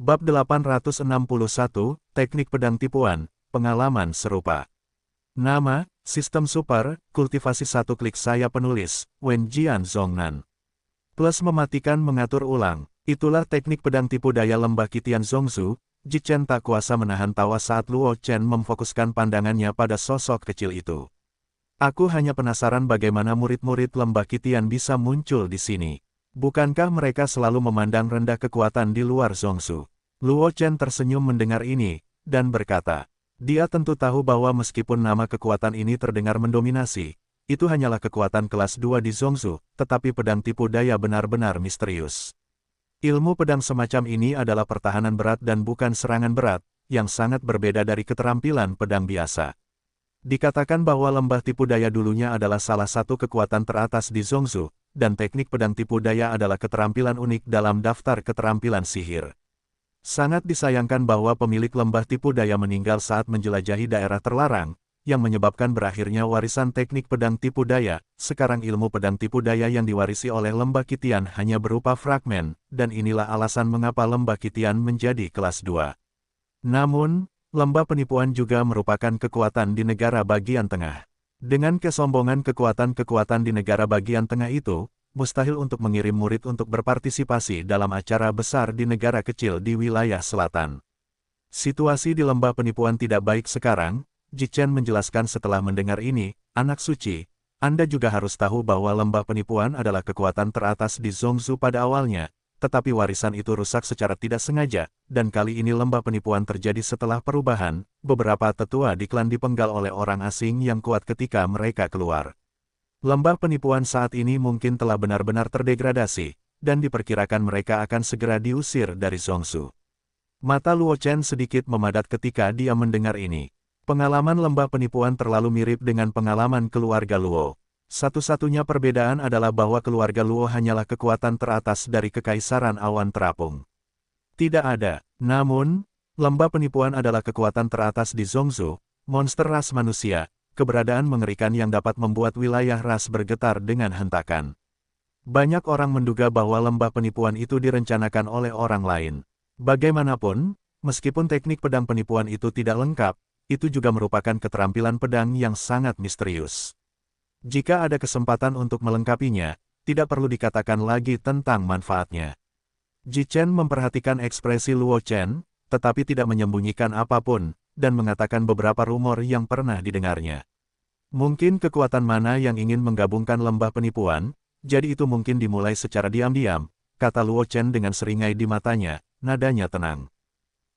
Bab 861, Teknik Pedang Tipuan, Pengalaman Serupa. Nama, Sistem Super, Kultivasi 1 klik saya penulis, Wen Jian Zhongnan. Plus mematikan mengatur ulang, itulah teknik pedang tipu daya lembah Qitian Zongzu. Jichen tak kuasa menahan tawa saat Luo Chen memfokuskan pandangannya pada sosok kecil itu. Aku hanya penasaran bagaimana murid-murid lembah Qitian bisa muncul di sini. Bukankah mereka selalu memandang rendah kekuatan di luar Zongzu? Luo Chen tersenyum mendengar ini, dan berkata, dia tentu tahu bahwa meskipun nama kekuatan ini terdengar mendominasi, itu hanyalah kekuatan kelas 2 di Zongzu, tetapi pedang tipu daya benar-benar misterius. Ilmu pedang semacam ini adalah pertahanan berat dan bukan serangan berat, yang sangat berbeda dari keterampilan pedang biasa. Dikatakan bahwa lembah tipu daya dulunya adalah salah satu kekuatan teratas di Zongzu, dan teknik pedang tipu daya adalah keterampilan unik dalam daftar keterampilan sihir. Sangat disayangkan bahwa pemilik lembah tipu daya meninggal saat menjelajahi daerah terlarang, yang menyebabkan berakhirnya warisan teknik pedang tipu daya. Sekarang ilmu pedang tipu daya yang diwarisi oleh lembah Qitian hanya berupa fragmen, dan inilah alasan mengapa lembah Qitian menjadi kelas 2. Namun, lembah penipuan juga merupakan kekuatan di negara bagian tengah. Dengan kesombongan kekuatan-kekuatan di negara bagian tengah itu, mustahil untuk mengirim murid untuk berpartisipasi dalam acara besar di negara kecil di wilayah selatan. Situasi di lembah penipuan tidak baik sekarang, Jichen menjelaskan setelah mendengar ini, anak suci, Anda juga harus tahu bahwa lembah penipuan adalah kekuatan teratas di Zongzu pada awalnya, tetapi warisan itu rusak secara tidak sengaja, dan kali ini lembah penipuan terjadi setelah perubahan, beberapa tetua di klan dipenggal oleh orang asing yang kuat ketika mereka keluar. Lembah penipuan saat ini mungkin telah benar-benar terdegradasi, dan diperkirakan mereka akan segera diusir dari Zongzu. Mata Luo Chen sedikit memadat ketika dia mendengar ini. Pengalaman lembah penipuan terlalu mirip dengan pengalaman keluarga Luo. Satu-satunya perbedaan adalah bahwa keluarga Luo hanyalah kekuatan teratas dari Kekaisaran Awan Terapung. Tidak ada, namun, lembah penipuan adalah kekuatan teratas di Zongzu, monster ras manusia, keberadaan mengerikan yang dapat membuat wilayah ras bergetar dengan hentakan. Banyak orang menduga bahwa lembah penipuan itu direncanakan oleh orang lain. Bagaimanapun, meskipun teknik pedang penipuan itu tidak lengkap, itu juga merupakan keterampilan pedang yang sangat misterius. Jika ada kesempatan untuk melengkapinya, tidak perlu dikatakan lagi tentang manfaatnya. Jichen memperhatikan ekspresi Luo Chen, tetapi tidak menyembunyikan apapun, dan mengatakan beberapa rumor yang pernah didengarnya. Mungkin kekuatan mana yang ingin menggabungkan lembah penipuan, jadi itu mungkin dimulai secara diam-diam, kata Luo Chen dengan seringai di matanya, nadanya tenang.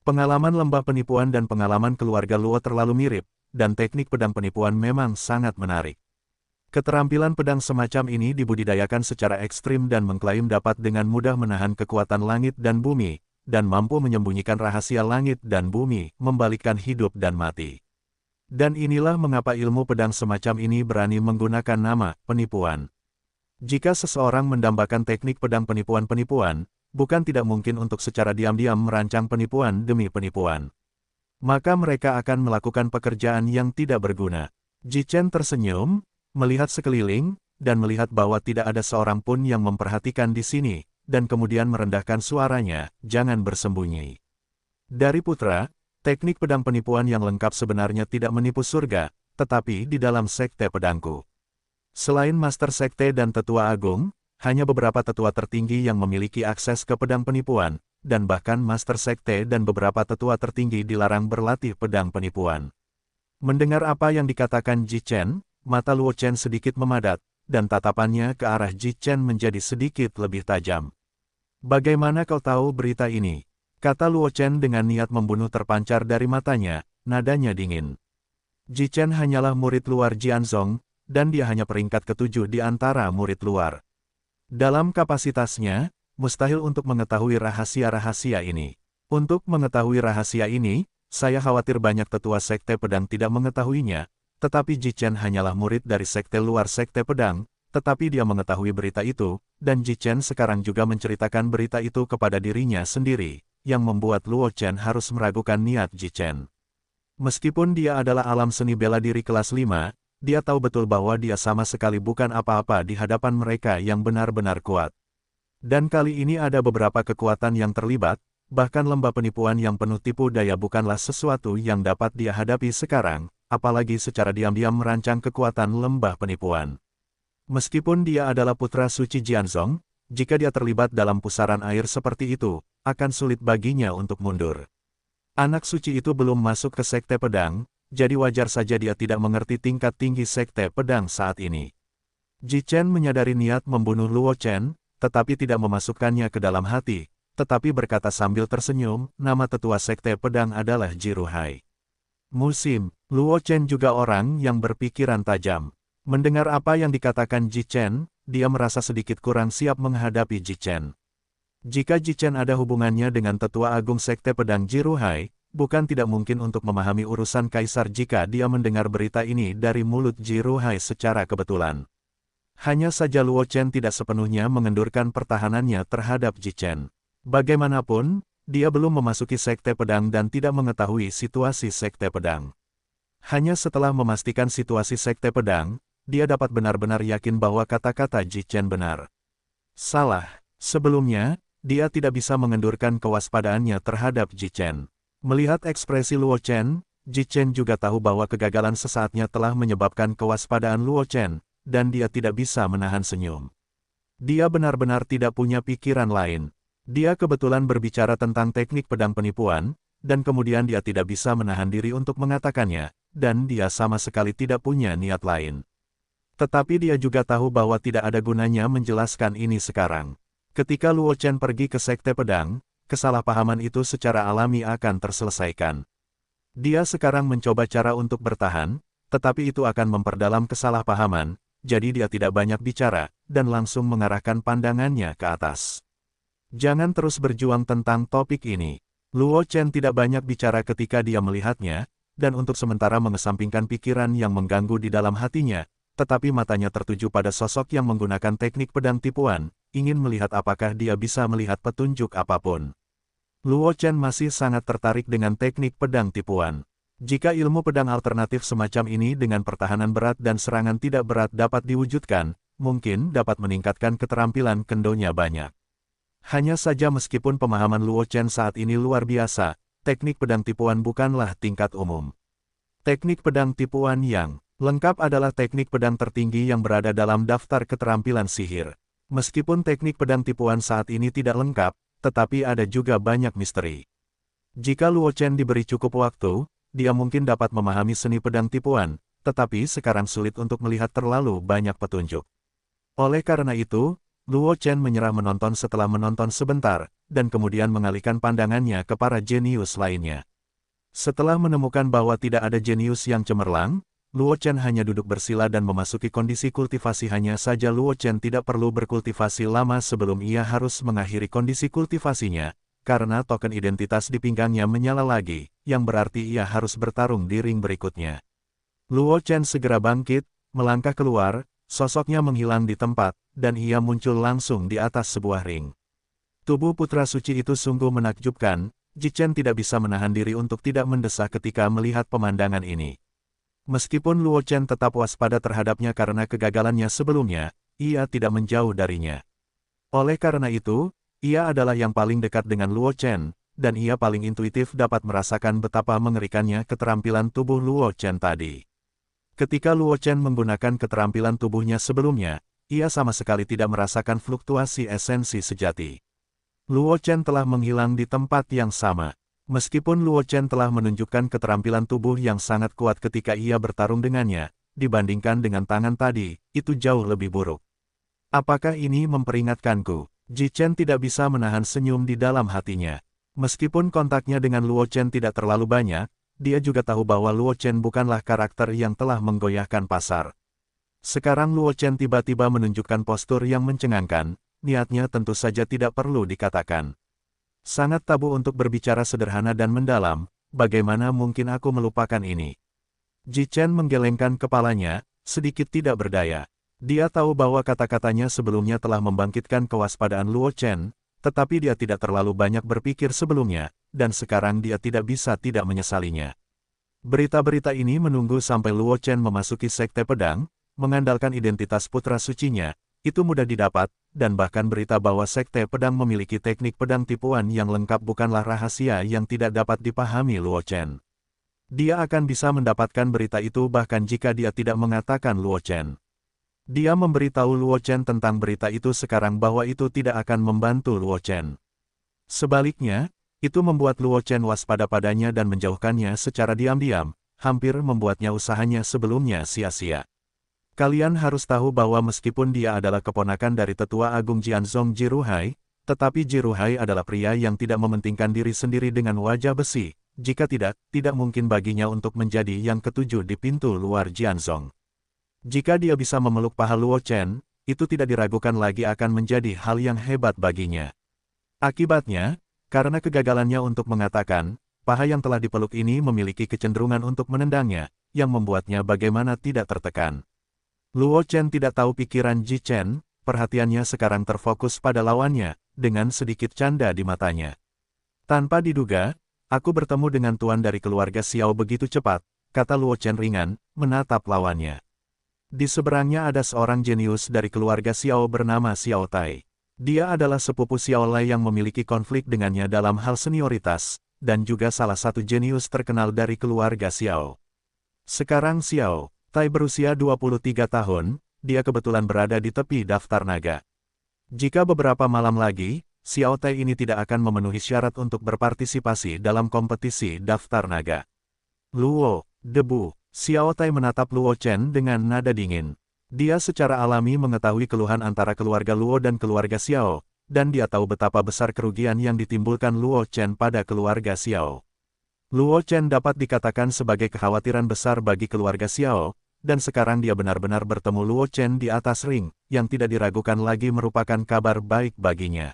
Pengalaman lembah penipuan dan pengalaman keluarga Luo terlalu mirip, dan teknik pedang penipuan memang sangat menarik. Keterampilan pedang semacam ini dibudidayakan secara ekstrim dan mengklaim dapat dengan mudah menahan kekuatan langit dan bumi, dan mampu menyembunyikan rahasia langit dan bumi, membalikkan hidup dan mati. Dan inilah mengapa ilmu pedang semacam ini berani menggunakan nama penipuan. Jika seseorang mendambakan teknik pedang penipuan-penipuan, bukan tidak mungkin untuk secara diam-diam merancang penipuan demi penipuan. Maka mereka akan melakukan pekerjaan yang tidak berguna. Jichen tersenyum, melihat sekeliling, dan melihat bahwa tidak ada seorang pun yang memperhatikan di sini, dan kemudian merendahkan suaranya, jangan bersembunyi. Dari putra, teknik pedang penipuan yang lengkap sebenarnya tidak menipu surga, tetapi di dalam sekte pedangku. Selain Master Sekte dan Tetua Agung, hanya beberapa tetua tertinggi yang memiliki akses ke pedang penipuan, dan bahkan Master Sekte dan beberapa tetua tertinggi dilarang berlatih pedang penipuan. Mendengar apa yang dikatakan Jichen, mata Luo Chen sedikit memadat, dan tatapannya ke arah Jichen menjadi sedikit lebih tajam. Bagaimana kau tahu berita ini? Kata Luo Chen dengan niat membunuh terpancar dari matanya, nadanya dingin. Jichen hanyalah murid luar Jianzong, dan dia hanya peringkat ke-7 di antara murid luar. Dalam kapasitasnya, mustahil untuk mengetahui rahasia-rahasia ini. Untuk mengetahui rahasia ini, saya khawatir banyak tetua sekte pedang tidak mengetahuinya, tetapi Jichen hanyalah murid dari sekte luar sekte pedang, tetapi dia mengetahui berita itu, dan Jichen sekarang juga menceritakan berita itu kepada dirinya sendiri, yang membuat Luo Chen harus meragukan niat Jichen. Meskipun dia adalah alam seni bela diri kelas 5, dia tahu betul bahwa dia sama sekali bukan apa-apa di hadapan mereka yang benar-benar kuat. Dan kali ini ada beberapa kekuatan yang terlibat, Bahkan lembah penipuan yang penuh tipu daya bukanlah sesuatu yang dapat dia hadapi sekarang, apalagi secara diam-diam merancang kekuatan lembah penipuan. Meskipun dia adalah putra suci Jianzong, jika dia terlibat dalam pusaran air seperti itu, akan sulit baginya untuk mundur. Anak suci itu belum masuk ke Sekte Pedang, jadi wajar saja dia tidak mengerti tingkat tinggi Sekte Pedang saat ini. Ji Chen menyadari niat membunuh Luo Chen, tetapi tidak memasukkannya ke dalam hati, tetapi berkata sambil tersenyum, nama tetua Sekte Pedang adalah Ji Ruhai. Musim, Luo Chen juga orang yang berpikiran tajam. Mendengar apa yang dikatakan Ji Chen, dia merasa sedikit kurang siap menghadapi Ji Chen. Jika Ji Chen ada hubungannya dengan tetua agung Sekte Pedang Ji Ruhai, bukan tidak mungkin untuk memahami urusan kaisar jika dia mendengar berita ini dari mulut Ji Ruhai secara kebetulan. Hanya saja Luo Chen tidak sepenuhnya mengendurkan pertahanannya terhadap Ji Chen. Bagaimanapun, dia belum memasuki Sekte Pedang dan tidak mengetahui situasi Sekte Pedang. Hanya setelah memastikan situasi Sekte Pedang, dia dapat benar-benar yakin bahwa kata-kata Ji Chen benar. Salah. Sebelumnya, dia tidak bisa mengendurkan kewaspadaannya terhadap Ji Chen. Melihat ekspresi Luo Chen, Ji Chen juga tahu bahwa kegagalan sesaatnya telah menyebabkan kewaspadaan Luo Chen, dan dia tidak bisa menahan senyum. Dia benar-benar tidak punya pikiran lain. Dia kebetulan berbicara tentang teknik pedang penipuan, dan kemudian dia tidak bisa menahan diri untuk mengatakannya, dan dia sama sekali tidak punya niat lain. Tetapi dia juga tahu bahwa tidak ada gunanya menjelaskan ini sekarang. Ketika Luo Chen pergi ke Sekte Pedang, kesalahpahaman itu secara alami akan terselesaikan. Dia sekarang mencoba cara untuk bertahan, tetapi itu akan memperdalam kesalahpahaman, jadi dia tidak banyak bicara, dan langsung mengarahkan pandangannya ke atas. Jangan terus berjuang tentang topik ini. Luo Chen tidak banyak bicara ketika dia melihatnya, dan untuk sementara mengesampingkan pikiran yang mengganggu di dalam hatinya, tetapi matanya tertuju pada sosok yang menggunakan teknik pedang tipuan, ingin melihat apakah dia bisa melihat petunjuk apapun. Luo Chen masih sangat tertarik dengan teknik pedang tipuan. Jika ilmu pedang alternatif semacam ini dengan pertahanan berat dan serangan tidak berat dapat diwujudkan, mungkin dapat meningkatkan keterampilan kendonya banyak. Hanya saja meskipun pemahaman Luo Chen saat ini luar biasa, teknik pedang tipuan bukanlah tingkat umum. Teknik pedang tipuan yang lengkap adalah teknik pedang tertinggi yang berada dalam daftar keterampilan sihir. Meskipun teknik pedang tipuan saat ini tidak lengkap, tetapi ada juga banyak misteri. Jika Luo Chen diberi cukup waktu, dia mungkin dapat memahami seni pedang tipuan, tetapi sekarang sulit untuk melihat terlalu banyak petunjuk. Oleh karena itu, Luo Chen menyerah menonton setelah menonton sebentar, dan kemudian mengalihkan pandangannya ke para jenius lainnya. Setelah menemukan bahwa tidak ada jenius yang cemerlang, Luo Chen hanya duduk bersila dan memasuki kondisi kultivasi. Hanya saja Luo Chen tidak perlu berkultivasi lama sebelum ia harus mengakhiri kondisi kultivasinya, karena token identitas di pinggangnya menyala lagi, yang berarti ia harus bertarung di ring berikutnya. Luo Chen segera bangkit, melangkah keluar, sosoknya menghilang di tempat, dan ia muncul langsung di atas sebuah ring. Tubuh putra suci itu sungguh menakjubkan, Ji Chen tidak bisa menahan diri untuk tidak mendesah ketika melihat pemandangan ini. Meskipun Luo Chen tetap waspada terhadapnya karena kegagalannya sebelumnya, ia tidak menjauh darinya. Oleh karena itu, ia adalah yang paling dekat dengan Luo Chen, dan ia paling intuitif dapat merasakan betapa mengerikannya keterampilan tubuh Luo Chen tadi. Ketika Luo Chen menggunakan keterampilan tubuhnya sebelumnya, ia sama sekali tidak merasakan fluktuasi esensi sejati. Luo Chen telah menghilang di tempat yang sama. Meskipun Luo Chen telah menunjukkan keterampilan tubuh yang sangat kuat ketika ia bertarung dengannya, dibandingkan dengan tangan tadi, itu jauh lebih buruk. Apakah ini memperingatkanku? Ji Chen tidak bisa menahan senyum di dalam hatinya. Meskipun kontaknya dengan Luo Chen tidak terlalu banyak, dia juga tahu bahwa Luo Chen bukanlah karakter yang telah menggoyahkan pasar. Sekarang Luo Chen tiba-tiba menunjukkan postur yang mencengangkan, niatnya tentu saja tidak perlu dikatakan. Sangat tabu untuk berbicara sederhana dan mendalam, bagaimana mungkin aku melupakan ini? Ji Chen menggelengkan kepalanya, sedikit tidak berdaya. Dia tahu bahwa kata-katanya sebelumnya telah membangkitkan kewaspadaan Luo Chen, tetapi dia tidak terlalu banyak berpikir sebelumnya, dan sekarang dia tidak bisa tidak menyesalinya. Berita-berita ini menunggu sampai Luo Chen memasuki Sekte Pedang, mengandalkan identitas putra sucinya, itu mudah didapat, dan bahkan berita bahwa Sekte Pedang memiliki teknik pedang tipuan yang lengkap bukanlah rahasia yang tidak dapat dipahami Luo Chen. Dia akan bisa mendapatkan berita itu bahkan jika dia tidak mengatakan Luo Chen. Dia memberitahu Luo Chen tentang berita itu sekarang bahwa itu tidak akan membantu Luo Chen. Sebaliknya, itu membuat Luo Chen waspada padanya dan menjauhkannya secara diam-diam, hampir membuatnya usahanya sebelumnya sia-sia. Kalian harus tahu bahwa meskipun dia adalah keponakan dari Tetua Agung Jianzong Jiruhai, tetapi Jiruhai adalah pria yang tidak mementingkan diri sendiri dengan wajah besi. Jika tidak mungkin baginya untuk menjadi yang ketujuh di pintu luar Jianzong. Jika dia bisa memeluk paha Luo Chen, itu tidak diragukan lagi akan menjadi hal yang hebat baginya. Akibatnya, karena kegagalannya untuk mengatakan, paha yang telah dipeluk ini memiliki kecenderungan untuk menendangnya, yang membuatnya bagaimana tidak tertekan. Luo Chen tidak tahu pikiran Ji Chen, perhatiannya sekarang terfokus pada lawannya, dengan sedikit canda di matanya. Tanpa diduga, aku bertemu dengan tuan dari keluarga Xiao begitu cepat, kata Luo Chen ringan, menatap lawannya. Di seberangnya ada seorang jenius dari keluarga Xiao bernama Xiao Tai. Dia adalah sepupu Xiao Lai yang memiliki konflik dengannya dalam hal senioritas, dan juga salah satu jenius terkenal dari keluarga Xiao. Sekarang Xiao Tai berusia 23 tahun, dia kebetulan berada di tepi daftar naga. Jika beberapa malam lagi, Xiao Tai ini tidak akan memenuhi syarat untuk berpartisipasi dalam kompetisi daftar naga. Luo, debu. Xiao Tai menatap Luo Chen dengan nada dingin. Dia secara alami mengetahui keluhan antara keluarga Luo dan keluarga Xiao, dan dia tahu betapa besar kerugian yang ditimbulkan Luo Chen pada keluarga Xiao. Luo Chen dapat dikatakan sebagai kekhawatiran besar bagi keluarga Xiao, dan sekarang dia benar-benar bertemu Luo Chen di atas ring, yang tidak diragukan lagi merupakan kabar baik baginya.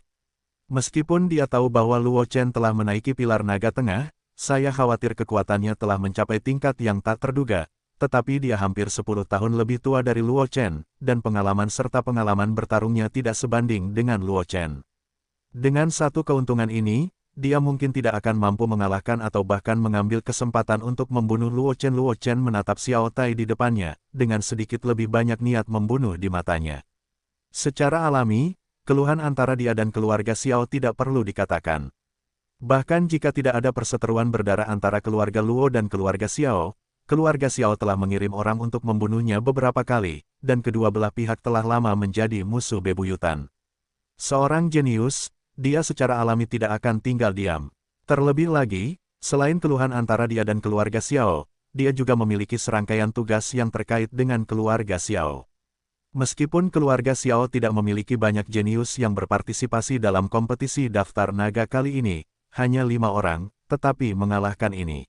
Meskipun dia tahu bahwa Luo Chen telah menaiki pilar naga tengah, saya khawatir kekuatannya telah mencapai tingkat yang tak terduga, tetapi dia hampir 10 tahun lebih tua dari Luo Chen, dan pengalaman serta pengalaman bertarungnya tidak sebanding dengan Luo Chen. Dengan satu keuntungan ini, dia mungkin tidak akan mampu mengalahkan atau bahkan mengambil kesempatan untuk membunuh Luo Chen. Luo Chen menatap Xiao Tai di depannya, dengan sedikit lebih banyak niat membunuh di matanya. Secara alami, keluhan antara dia dan keluarga Xiao tidak perlu dikatakan. Bahkan jika tidak ada perseteruan berdarah antara keluarga Luo dan keluarga Xiao telah mengirim orang untuk membunuhnya beberapa kali, dan kedua belah pihak telah lama menjadi musuh bebuyutan. Seorang jenius, dia secara alami tidak akan tinggal diam. Terlebih lagi, selain keluhan antara dia dan keluarga Xiao, dia juga memiliki serangkaian tugas yang terkait dengan keluarga Xiao. Meskipun keluarga Xiao tidak memiliki banyak jenius yang berpartisipasi dalam kompetisi daftar naga kali ini, hanya 5 orang, tetapi mengalahkan ini.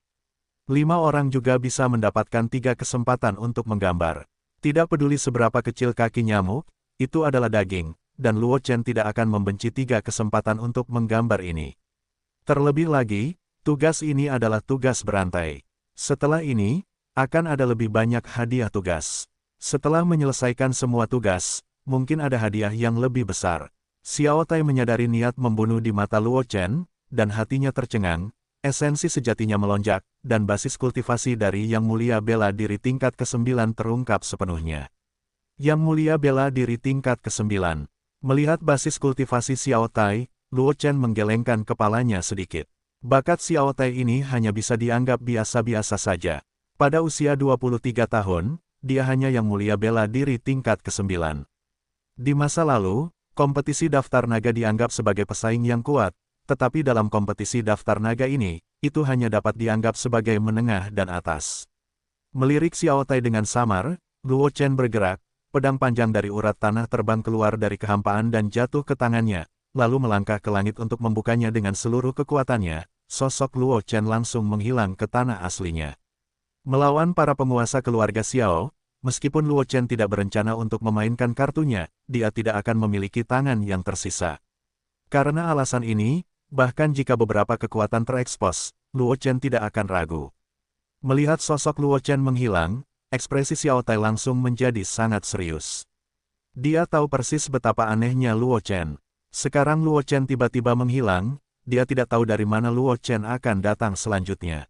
5 orang juga bisa mendapatkan 3 kesempatan untuk menggambar. Tidak peduli seberapa kecil kaki nyamuk, itu adalah daging, dan Luo Chen tidak akan membenci 3 kesempatan untuk menggambar ini. Terlebih lagi, tugas ini adalah tugas berantai. Setelah ini, akan ada lebih banyak hadiah tugas. Setelah menyelesaikan semua tugas, mungkin ada hadiah yang lebih besar. Xiao Tai menyadari niat membunuh di mata Luo Chen, dan hatinya tercengang, esensi sejatinya melonjak, dan basis kultivasi dari Yang Mulia Bela Diri tingkat ke-9 terungkap sepenuhnya. Yang Mulia Bela Diri tingkat ke-9. Melihat basis kultivasi Xiao Tai, Luo Chen menggelengkan kepalanya sedikit. Bakat Xiao Tai ini hanya bisa dianggap biasa-biasa saja. Pada usia 23 tahun, dia hanya Yang Mulia Bela Diri tingkat ke-9. Di masa lalu, kompetisi daftar naga dianggap sebagai pesaing yang kuat, tetapi dalam kompetisi daftar naga ini, itu hanya dapat dianggap sebagai menengah dan atas. Melirik Xiao Tai dengan samar, Luo Chen bergerak, pedang panjang dari urat tanah terbang keluar dari kehampaan dan jatuh ke tangannya, lalu melangkah ke langit untuk membukanya dengan seluruh kekuatannya. Sosok Luo Chen langsung menghilang ke tanah aslinya. Melawan para penguasa keluarga Xiao, meskipun Luo Chen tidak berencana untuk memainkan kartunya, dia tidak akan memiliki tangan yang tersisa. Karena alasan ini, bahkan jika beberapa kekuatan terekspos, Luo Chen tidak akan ragu. Melihat sosok Luo Chen menghilang, ekspresi Xiao Tai langsung menjadi sangat serius. Dia tahu persis betapa anehnya Luo Chen. Sekarang Luo Chen tiba-tiba menghilang, dia tidak tahu dari mana Luo Chen akan datang selanjutnya.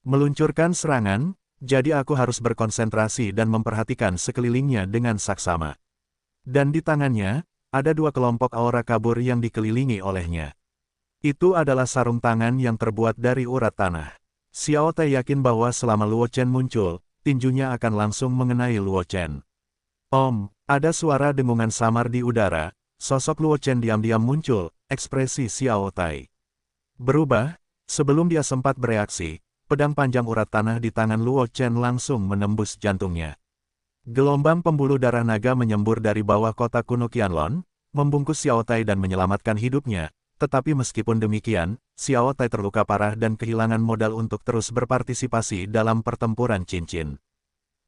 Meluncurkan serangan, jadi aku harus berkonsentrasi dan memperhatikan sekelilingnya dengan saksama. Dan di tangannya, ada dua kelompok aura kabur yang dikelilingi olehnya. Itu adalah sarung tangan yang terbuat dari urat tanah. Xiao Tai yakin bahwa selama Luo Chen muncul, tinjunya akan langsung mengenai Luo Chen. Om, ada suara dengungan samar di udara, sosok Luo Chen diam-diam muncul, ekspresi Xiao Tai berubah, sebelum dia sempat bereaksi, pedang panjang urat tanah di tangan Luo Chen langsung menembus jantungnya. Gelombang pembuluh darah naga menyembur dari bawah kota kuno Qianlong, membungkus Xiao Tai dan menyelamatkan hidupnya, tetapi meskipun demikian, Xiao Tai terluka parah dan kehilangan modal untuk terus berpartisipasi dalam pertempuran cincin.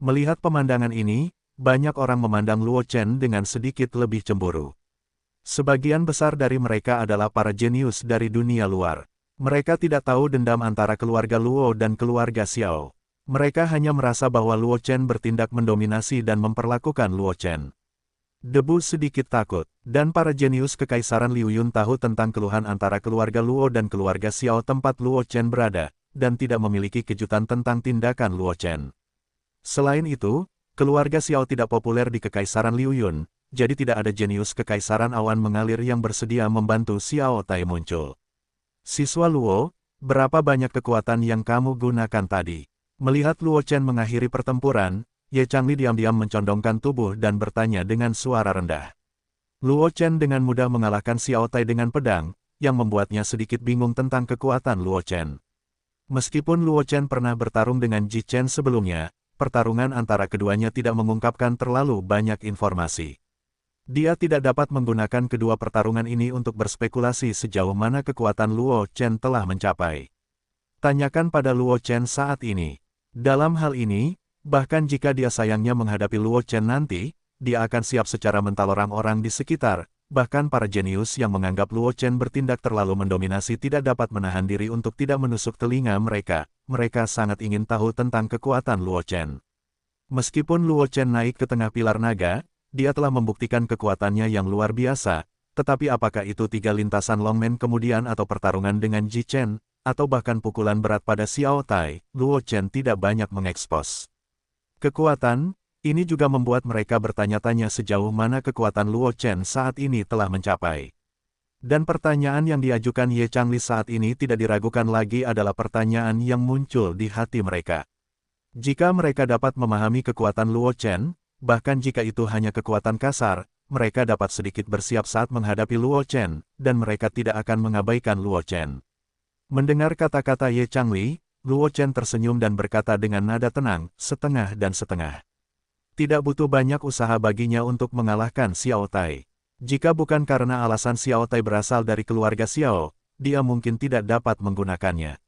Melihat pemandangan ini, banyak orang memandang Luo Chen dengan sedikit lebih cemburu. Sebagian besar dari mereka adalah para jenius dari dunia luar. Mereka tidak tahu dendam antara keluarga Luo dan keluarga Xiao. Mereka hanya merasa bahwa Luo Chen bertindak mendominasi dan memperlakukan Luo Chen. Debu sedikit takut, dan para jenius Kekaisaran Liu Yun tahu tentang keluhan antara keluarga Luo dan keluarga Xiao tempat Luo Chen berada, dan tidak memiliki kejutan tentang tindakan Luo Chen. Selain itu, keluarga Xiao tidak populer di Kekaisaran Liu Yun, jadi tidak ada jenius Kekaisaran Awan mengalir yang bersedia membantu Xiao Tai muncul. Siswa Luo, berapa banyak kekuatan yang kamu gunakan tadi? Melihat Luo Chen mengakhiri pertempuran, Ye Changli diam-diam mencondongkan tubuh dan bertanya dengan suara rendah. Luo Chen dengan mudah mengalahkan Xiao Tai dengan pedang, yang membuatnya sedikit bingung tentang kekuatan Luo Chen. Meskipun Luo Chen pernah bertarung dengan Ji Chen sebelumnya, pertarungan antara keduanya tidak mengungkapkan terlalu banyak informasi. Dia tidak dapat menggunakan kedua pertarungan ini untuk berspekulasi sejauh mana kekuatan Luo Chen telah mencapai. Tanyakan pada Luo Chen saat ini. Dalam hal ini, bahkan jika dia sayangnya menghadapi Luo Chen nanti, dia akan siap secara mental orang-orang di sekitar, bahkan para jenius yang menganggap Luo Chen bertindak terlalu mendominasi tidak dapat menahan diri untuk tidak menusuk telinga mereka. Mereka sangat ingin tahu tentang kekuatan Luo Chen. Meskipun Luo Chen naik ke tengah pilar naga, dia telah membuktikan kekuatannya yang luar biasa, tetapi apakah itu 3 lintasan Longmen kemudian atau pertarungan dengan Ji Chen, atau bahkan pukulan berat pada Xiao Tai, Luo Chen tidak banyak mengekspos kekuatan. Ini juga membuat mereka bertanya-tanya sejauh mana kekuatan Luo Chen saat ini telah mencapai. Dan pertanyaan yang diajukan Ye Changli saat ini tidak diragukan lagi adalah pertanyaan yang muncul di hati mereka. Jika mereka dapat memahami kekuatan Luo Chen, bahkan jika itu hanya kekuatan kasar, mereka dapat sedikit bersiap saat menghadapi Luo Chen, dan mereka tidak akan mengabaikan Luo Chen. Mendengar kata-kata Ye Changli, Luo Chen tersenyum dan berkata dengan nada tenang, setengah dan setengah. Tidak butuh banyak usaha baginya untuk mengalahkan Xiao Tai. Jika bukan karena alasan Xiao Tai berasal dari keluarga Xiao, dia mungkin tidak dapat menggunakannya.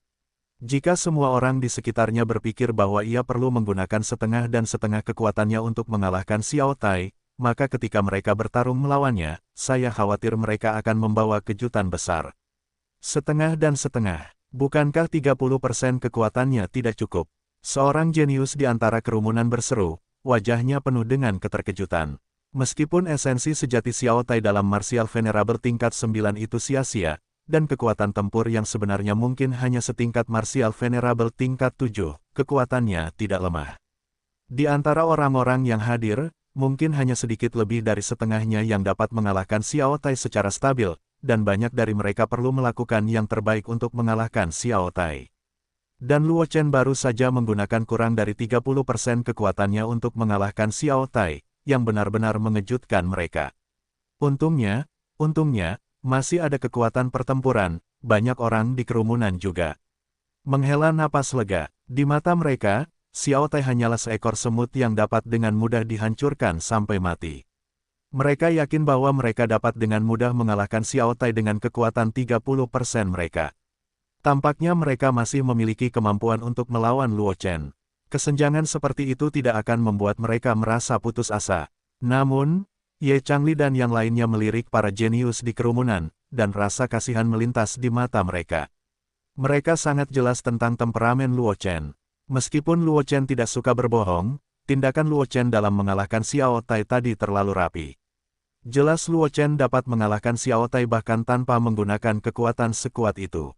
Jika semua orang di sekitarnya berpikir bahwa ia perlu menggunakan setengah dan setengah kekuatannya untuk mengalahkan Xiao Tai, maka ketika mereka bertarung melawannya, saya khawatir mereka akan membawa kejutan besar. Setengah dan setengah, bukankah 30% kekuatannya tidak cukup? Seorang jenius di antara kerumunan berseru, wajahnya penuh dengan keterkejutan. Meskipun esensi sejati Xiao Tai dalam martial venerable tingkat 9 itu sia-sia, dan kekuatan tempur yang sebenarnya mungkin hanya setingkat martial venerable tingkat 7, kekuatannya tidak lemah. Di antara orang-orang yang hadir, mungkin hanya sedikit lebih dari setengahnya yang dapat mengalahkan Xiao Tai secara stabil, dan banyak dari mereka perlu melakukan yang terbaik untuk mengalahkan Xiao Tai. Dan Luo Chen baru saja menggunakan kurang dari 30% kekuatannya untuk mengalahkan Xiao Tai, yang benar-benar mengejutkan mereka. Untungnya, masih ada kekuatan pertempuran, banyak orang di kerumunan juga menghela napas lega. Di mata mereka, Xiao Tai hanyalah seekor semut yang dapat dengan mudah dihancurkan sampai mati. Mereka yakin bahwa mereka dapat dengan mudah mengalahkan Xiao Tai dengan kekuatan 30% mereka. Tampaknya mereka masih memiliki kemampuan untuk melawan Luo Chen. Kesenjangan seperti itu tidak akan membuat mereka merasa putus asa. Namun, Ye Changli dan yang lainnya melirik para jenius di kerumunan, dan rasa kasihan melintas di mata mereka. Mereka sangat jelas tentang temperamen Luo Chen. Meskipun Luo Chen tidak suka berbohong, tindakan Luo Chen dalam mengalahkan Xiao Tai tadi terlalu rapi. Jelas Luo Chen dapat mengalahkan Xiao Tai bahkan tanpa menggunakan kekuatan sekuat itu.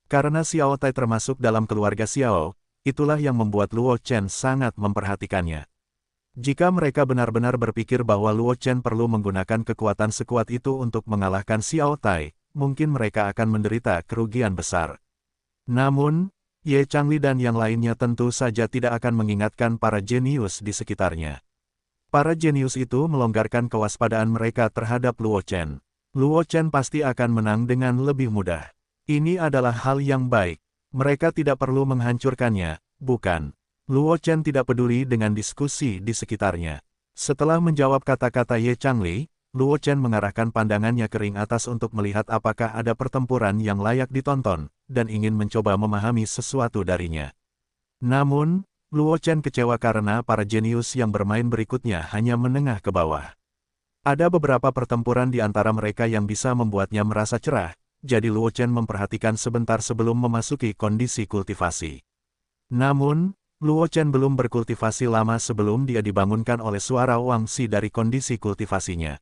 Karena Xiao Tai termasuk dalam keluarga Xiao, itulah yang membuat Luo Chen sangat memperhatikannya. Jika mereka benar-benar berpikir bahwa Luo Chen perlu menggunakan kekuatan sekuat itu untuk mengalahkan Xiao Tai, mungkin mereka akan menderita kerugian besar. Namun, Ye Changli dan yang lainnya tentu saja tidak akan mengingatkan para jenius di sekitarnya. Para jenius itu melonggarkan kewaspadaan mereka terhadap Luo Chen. Luo Chen pasti akan menang dengan lebih mudah. Ini adalah hal yang baik. Mereka tidak perlu menghancurkannya, bukan? Luo Chen tidak peduli dengan diskusi di sekitarnya. Setelah menjawab kata-kata Ye Changli, Luo Chen mengarahkan pandangannya ke ring atas untuk melihat apakah ada pertempuran yang layak ditonton, dan ingin mencoba memahami sesuatu darinya. Namun, Luo Chen kecewa karena para jenius yang bermain berikutnya hanya menengah ke bawah. Ada beberapa pertempuran di antara mereka yang bisa membuatnya merasa cerah, jadi Luo Chen memperhatikan sebentar sebelum memasuki kondisi kultivasi. Namun, Luo Chen belum berkultivasi lama sebelum dia dibangunkan oleh suara Wang Xi dari kondisi kultivasinya.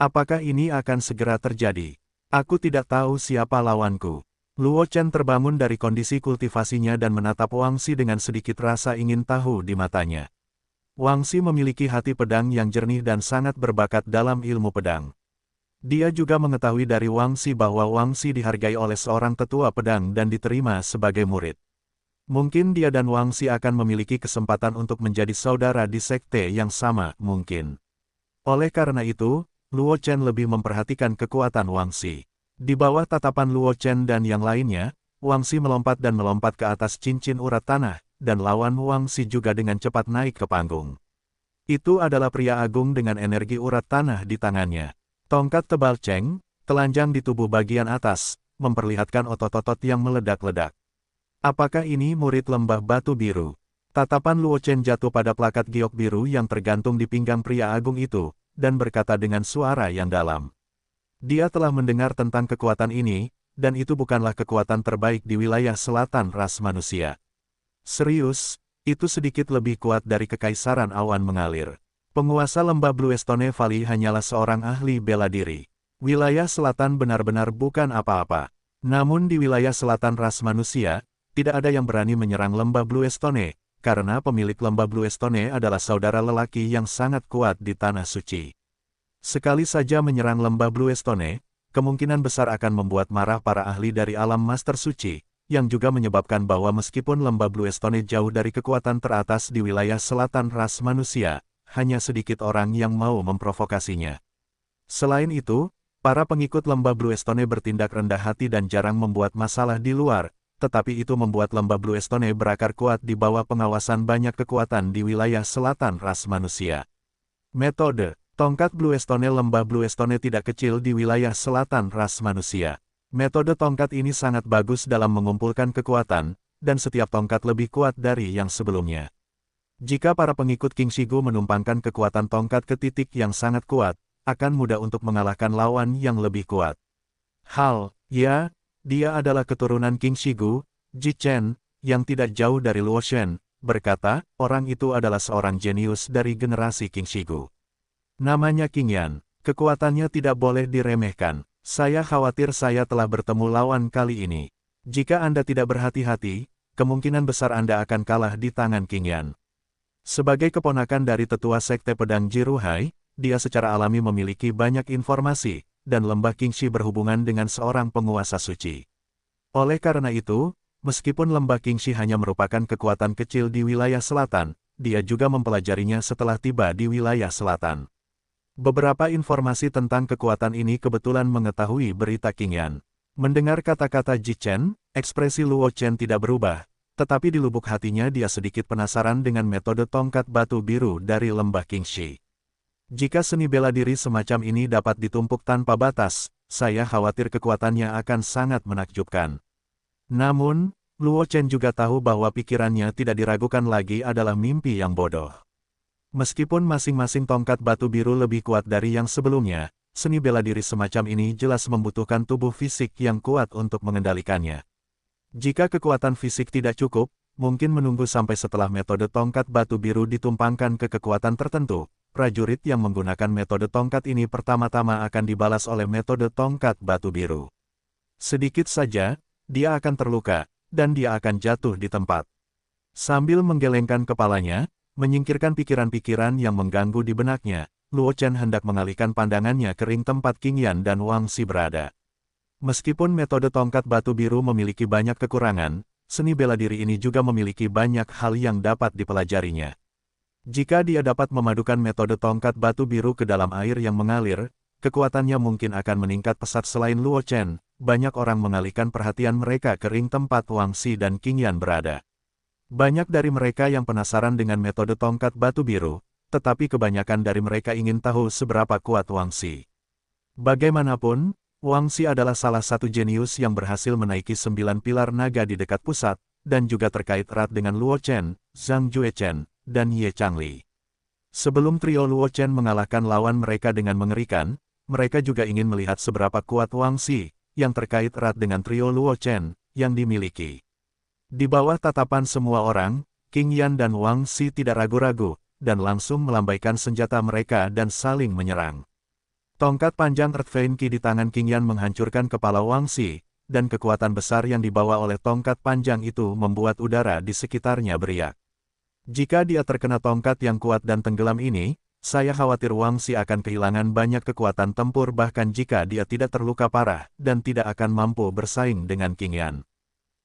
Apakah ini akan segera terjadi? Aku tidak tahu siapa lawanku. Luo Chen terbangun dari kondisi kultivasinya dan menatap Wang Xi dengan sedikit rasa ingin tahu di matanya. Wang Xi memiliki hati pedang yang jernih dan sangat berbakat dalam ilmu pedang. Dia juga mengetahui dari Wang Xi bahwa Wang Xi dihargai oleh seorang tetua pedang dan diterima sebagai murid. Mungkin dia dan Wang Xi akan memiliki kesempatan untuk menjadi saudara di sekte yang sama, mungkin. Oleh karena itu, Luo Chen lebih memperhatikan kekuatan Wang Xi. Di bawah tatapan Luo Chen dan yang lainnya, Wang Xi melompat ke atas cincin urat tanah, dan lawan Wang Xi juga dengan cepat naik ke panggung. Itu adalah pria agung dengan energi urat tanah di tangannya. Tongkat tebal Cheng, telanjang di tubuh bagian atas, memperlihatkan otot-otot yang meledak-ledak. Apakah ini murid lembah batu biru? Tatapan Luo Chen jatuh pada plakat giok biru yang tergantung di pinggang pria agung itu, dan berkata dengan suara yang dalam. Dia telah mendengar tentang kekuatan ini, dan itu bukanlah kekuatan terbaik di wilayah selatan ras manusia. Serius, itu sedikit lebih kuat dari kekaisaran awan mengalir. Penguasa lembah Blue Stone Valley hanyalah seorang ahli bela diri. Wilayah selatan benar-benar bukan apa-apa. Namun di wilayah selatan ras manusia, tidak ada yang berani menyerang lembah Blue Stone, karena pemilik lembah Blue Stone adalah saudara lelaki yang sangat kuat di Tanah Suci. Sekali saja menyerang lembah Blue Stone, kemungkinan besar akan membuat marah para ahli dari alam Master Suci, yang juga menyebabkan bahwa meskipun lembah Blue Stone jauh dari kekuatan teratas di wilayah selatan ras manusia, hanya sedikit orang yang mau memprovokasinya. Selain itu, para pengikut lembah Blue Stone bertindak rendah hati dan jarang membuat masalah di luar, tetapi itu membuat lembah Blue Stone berakar kuat di bawah pengawasan banyak kekuatan di wilayah selatan ras manusia. Metode tongkat Blue Stone. Lembah Blue Stone tidak kecil di wilayah selatan ras manusia. Metode tongkat ini sangat bagus dalam mengumpulkan kekuatan, dan setiap tongkat lebih kuat dari yang sebelumnya. Jika para pengikut King Shigu menumpangkan kekuatan tongkat ke titik yang sangat kuat, akan mudah untuk mengalahkan lawan yang lebih kuat. Ya, dia adalah keturunan King Shigu, Ji Chen, yang tidak jauh dari Luo Shen, berkata, orang itu adalah seorang jenius dari generasi King Shigu. Namanya King Yan, kekuatannya tidak boleh diremehkan. Saya khawatir saya telah bertemu lawan kali ini. Jika Anda tidak berhati-hati, kemungkinan besar Anda akan kalah di tangan King Yan. Sebagai keponakan dari tetua sekte pedang Jiruhai, dia secara alami memiliki banyak informasi, dan lembah Qingxi berhubungan dengan seorang penguasa suci. Oleh karena itu, meskipun lembah Qingxi hanya merupakan kekuatan kecil di wilayah selatan, dia juga mempelajarinya setelah tiba di wilayah selatan. Beberapa informasi tentang kekuatan ini kebetulan mengetahui berita King Yan. Mendengar kata-kata Ji Chen, ekspresi Luo Chen tidak berubah, tetapi di lubuk hatinya dia sedikit penasaran dengan metode tongkat batu biru dari lembah Qingxi. Jika seni bela diri semacam ini dapat ditumpuk tanpa batas, saya khawatir kekuatannya akan sangat menakjubkan. Namun, Luo Chen juga tahu bahwa pikirannya tidak diragukan lagi adalah mimpi yang bodoh. Meskipun masing-masing tongkat batu biru lebih kuat dari yang sebelumnya, seni bela diri semacam ini jelas membutuhkan tubuh fisik yang kuat untuk mengendalikannya. Jika kekuatan fisik tidak cukup, mungkin menunggu sampai setelah metode tongkat batu biru ditumpangkan ke kekuatan tertentu. Prajurit yang menggunakan metode tongkat ini pertama-tama akan dibalas oleh metode tongkat batu biru. Sedikit saja, dia akan terluka, dan dia akan jatuh di tempat. Sambil menggelengkan kepalanya, Menyingkirkan pikiran-pikiran yang mengganggu di benaknya, Luo Chen hendak mengalihkan pandangannya ke ring tempat Qing Yan dan Wang Xi berada. Meskipun metode tongkat batu biru memiliki banyak kekurangan, seni bela diri ini juga memiliki banyak hal yang dapat dipelajarinya. Jika dia dapat memadukan metode tongkat batu biru ke dalam air yang mengalir, kekuatannya mungkin akan meningkat pesat. Selain Luo Chen, banyak orang mengalihkan perhatian mereka ke ring tempat Wang Xi dan Qing Yan berada. Banyak dari mereka yang penasaran dengan metode tongkat batu biru, tetapi kebanyakan dari mereka ingin tahu seberapa kuat Wang Xi. Bagaimanapun, Wang Xi adalah salah satu jenius yang berhasil menaiki 9 pilar naga di dekat pusat, dan juga terkait erat dengan Luo Chen, Zhang Juechen, dan Ye Changli. Sebelum trio Luo Chen mengalahkan lawan mereka dengan mengerikan, mereka juga ingin melihat seberapa kuat Wang Xi, yang terkait erat dengan trio Luo Chen, yang dimiliki. Di bawah tatapan semua orang, Qing Yan dan Wang Xi tidak ragu-ragu, dan langsung melambaikan senjata mereka dan saling menyerang. Tongkat panjang Earth Vein Qi di tangan Qing Yan menghancurkan kepala Wang Xi, dan kekuatan besar yang dibawa oleh tongkat panjang itu membuat udara di sekitarnya beriak. Jika dia terkena tongkat yang kuat dan tenggelam ini, saya khawatir Wang Xi akan kehilangan banyak kekuatan tempur bahkan jika dia tidak terluka parah dan tidak akan mampu bersaing dengan Qing Yan.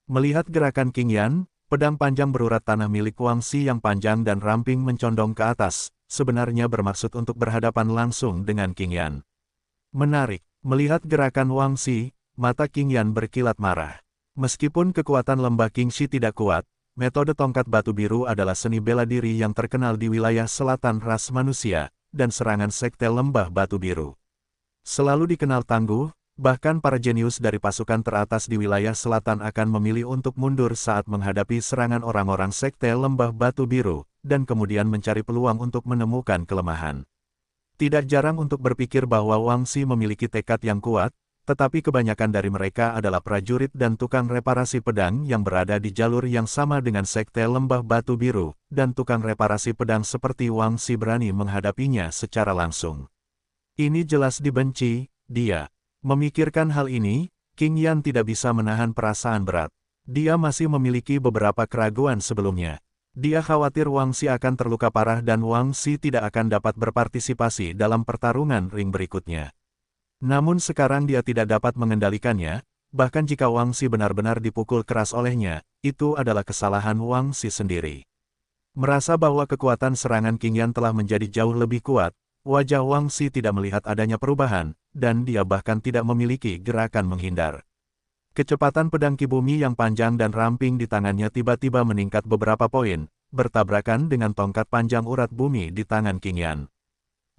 Melihat gerakan Qing Yan, pedang panjang berurat tanah milik Wang Xi yang panjang dan ramping mencondong ke atas, sebenarnya bermaksud untuk berhadapan langsung dengan Qing Yan. Menarik, melihat gerakan Wang Xi, mata Qing Yan berkilat marah. Meskipun kekuatan lembah Qingxi tidak kuat, metode tongkat batu biru adalah seni bela diri yang terkenal di wilayah selatan ras manusia, dan serangan sekte lembah batu biru selalu dikenal tangguh. Bahkan para jenius dari pasukan teratas di wilayah selatan akan memilih untuk mundur saat menghadapi serangan orang-orang sekte lembah batu biru, dan kemudian mencari peluang untuk menemukan kelemahan. Tidak jarang untuk berpikir bahwa Wang Xi memiliki tekad yang kuat, tetapi kebanyakan dari mereka adalah prajurit dan tukang reparasi pedang yang berada di jalur yang sama dengan sekte lembah batu biru, dan tukang reparasi pedang seperti Wang Xi berani menghadapinya secara langsung. Ini jelas dibenci, dia. Memikirkan hal ini, Qing Yan tidak bisa menahan perasaan berat. Dia masih memiliki beberapa keraguan sebelumnya. Dia khawatir Wang Xi akan terluka parah dan Wang Xi tidak akan dapat berpartisipasi dalam pertarungan ring berikutnya. Namun sekarang dia tidak dapat mengendalikannya, bahkan jika Wang Xi benar-benar dipukul keras olehnya, itu adalah kesalahan Wang Xi sendiri. Merasa bahwa kekuatan serangan Qing Yan telah menjadi jauh lebih kuat, wajah Wang Xi tidak melihat adanya perubahan, dan dia bahkan tidak memiliki gerakan menghindar. Kecepatan pedang Ki Bumi yang panjang dan ramping di tangannya tiba-tiba meningkat beberapa poin, bertabrakan dengan tongkat panjang urat bumi di tangan Qing Yan.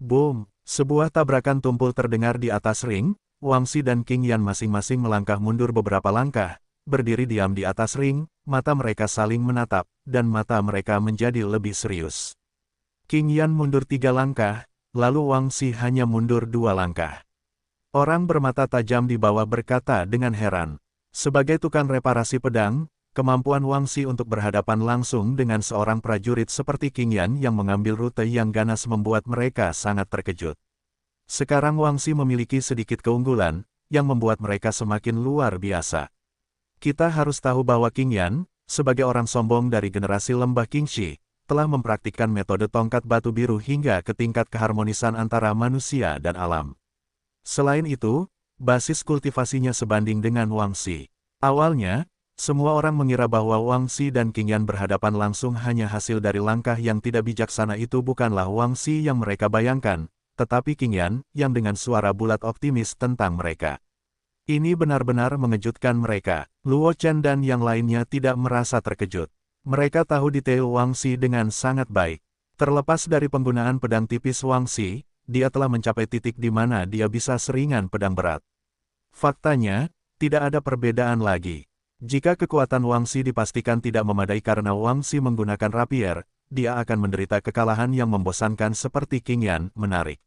Boom! Sebuah tabrakan tumpul terdengar di atas ring. Wang Xi dan Qing Yan masing-masing melangkah mundur beberapa langkah, berdiri diam di atas ring, mata mereka saling menatap, dan mata mereka menjadi lebih serius. Qing Yan mundur 3 langkah, lalu Wang Xi hanya mundur 2 langkah. Orang bermata tajam di bawah berkata dengan heran. Sebagai tukang reparasi pedang, kemampuan Wang Xi untuk berhadapan langsung dengan seorang prajurit seperti Qing Yan yang mengambil rute yang ganas membuat mereka sangat terkejut. Sekarang Wang Xi memiliki sedikit keunggulan, yang membuat mereka semakin luar biasa. Kita harus tahu bahwa Qing Yan, sebagai orang sombong dari generasi lembah Qingxi, telah mempraktikkan metode tongkat batu biru hingga ke tingkat keharmonisan antara manusia dan alam. Selain itu, basis kultivasinya sebanding dengan Wang Xi. Awalnya, semua orang mengira bahwa Wang Xi dan Qing Yan berhadapan langsung hanya hasil dari langkah yang tidak bijaksana. Itu bukanlah Wang Xi yang mereka bayangkan, tetapi Qing Yan yang dengan suara bulat optimis tentang mereka. Ini benar-benar mengejutkan mereka. Luo Chen dan yang lainnya tidak merasa terkejut. Mereka tahu detail Wang Xi dengan sangat baik. Terlepas dari penggunaan pedang tipis Wang Xi, dia telah mencapai titik di mana dia bisa seringan pedang berat. Faktanya, tidak ada perbedaan lagi. Jika kekuatan Wang Xi dipastikan tidak memadai karena Wang Xi menggunakan rapier, dia akan menderita kekalahan yang membosankan seperti Qing Yan. Menarik.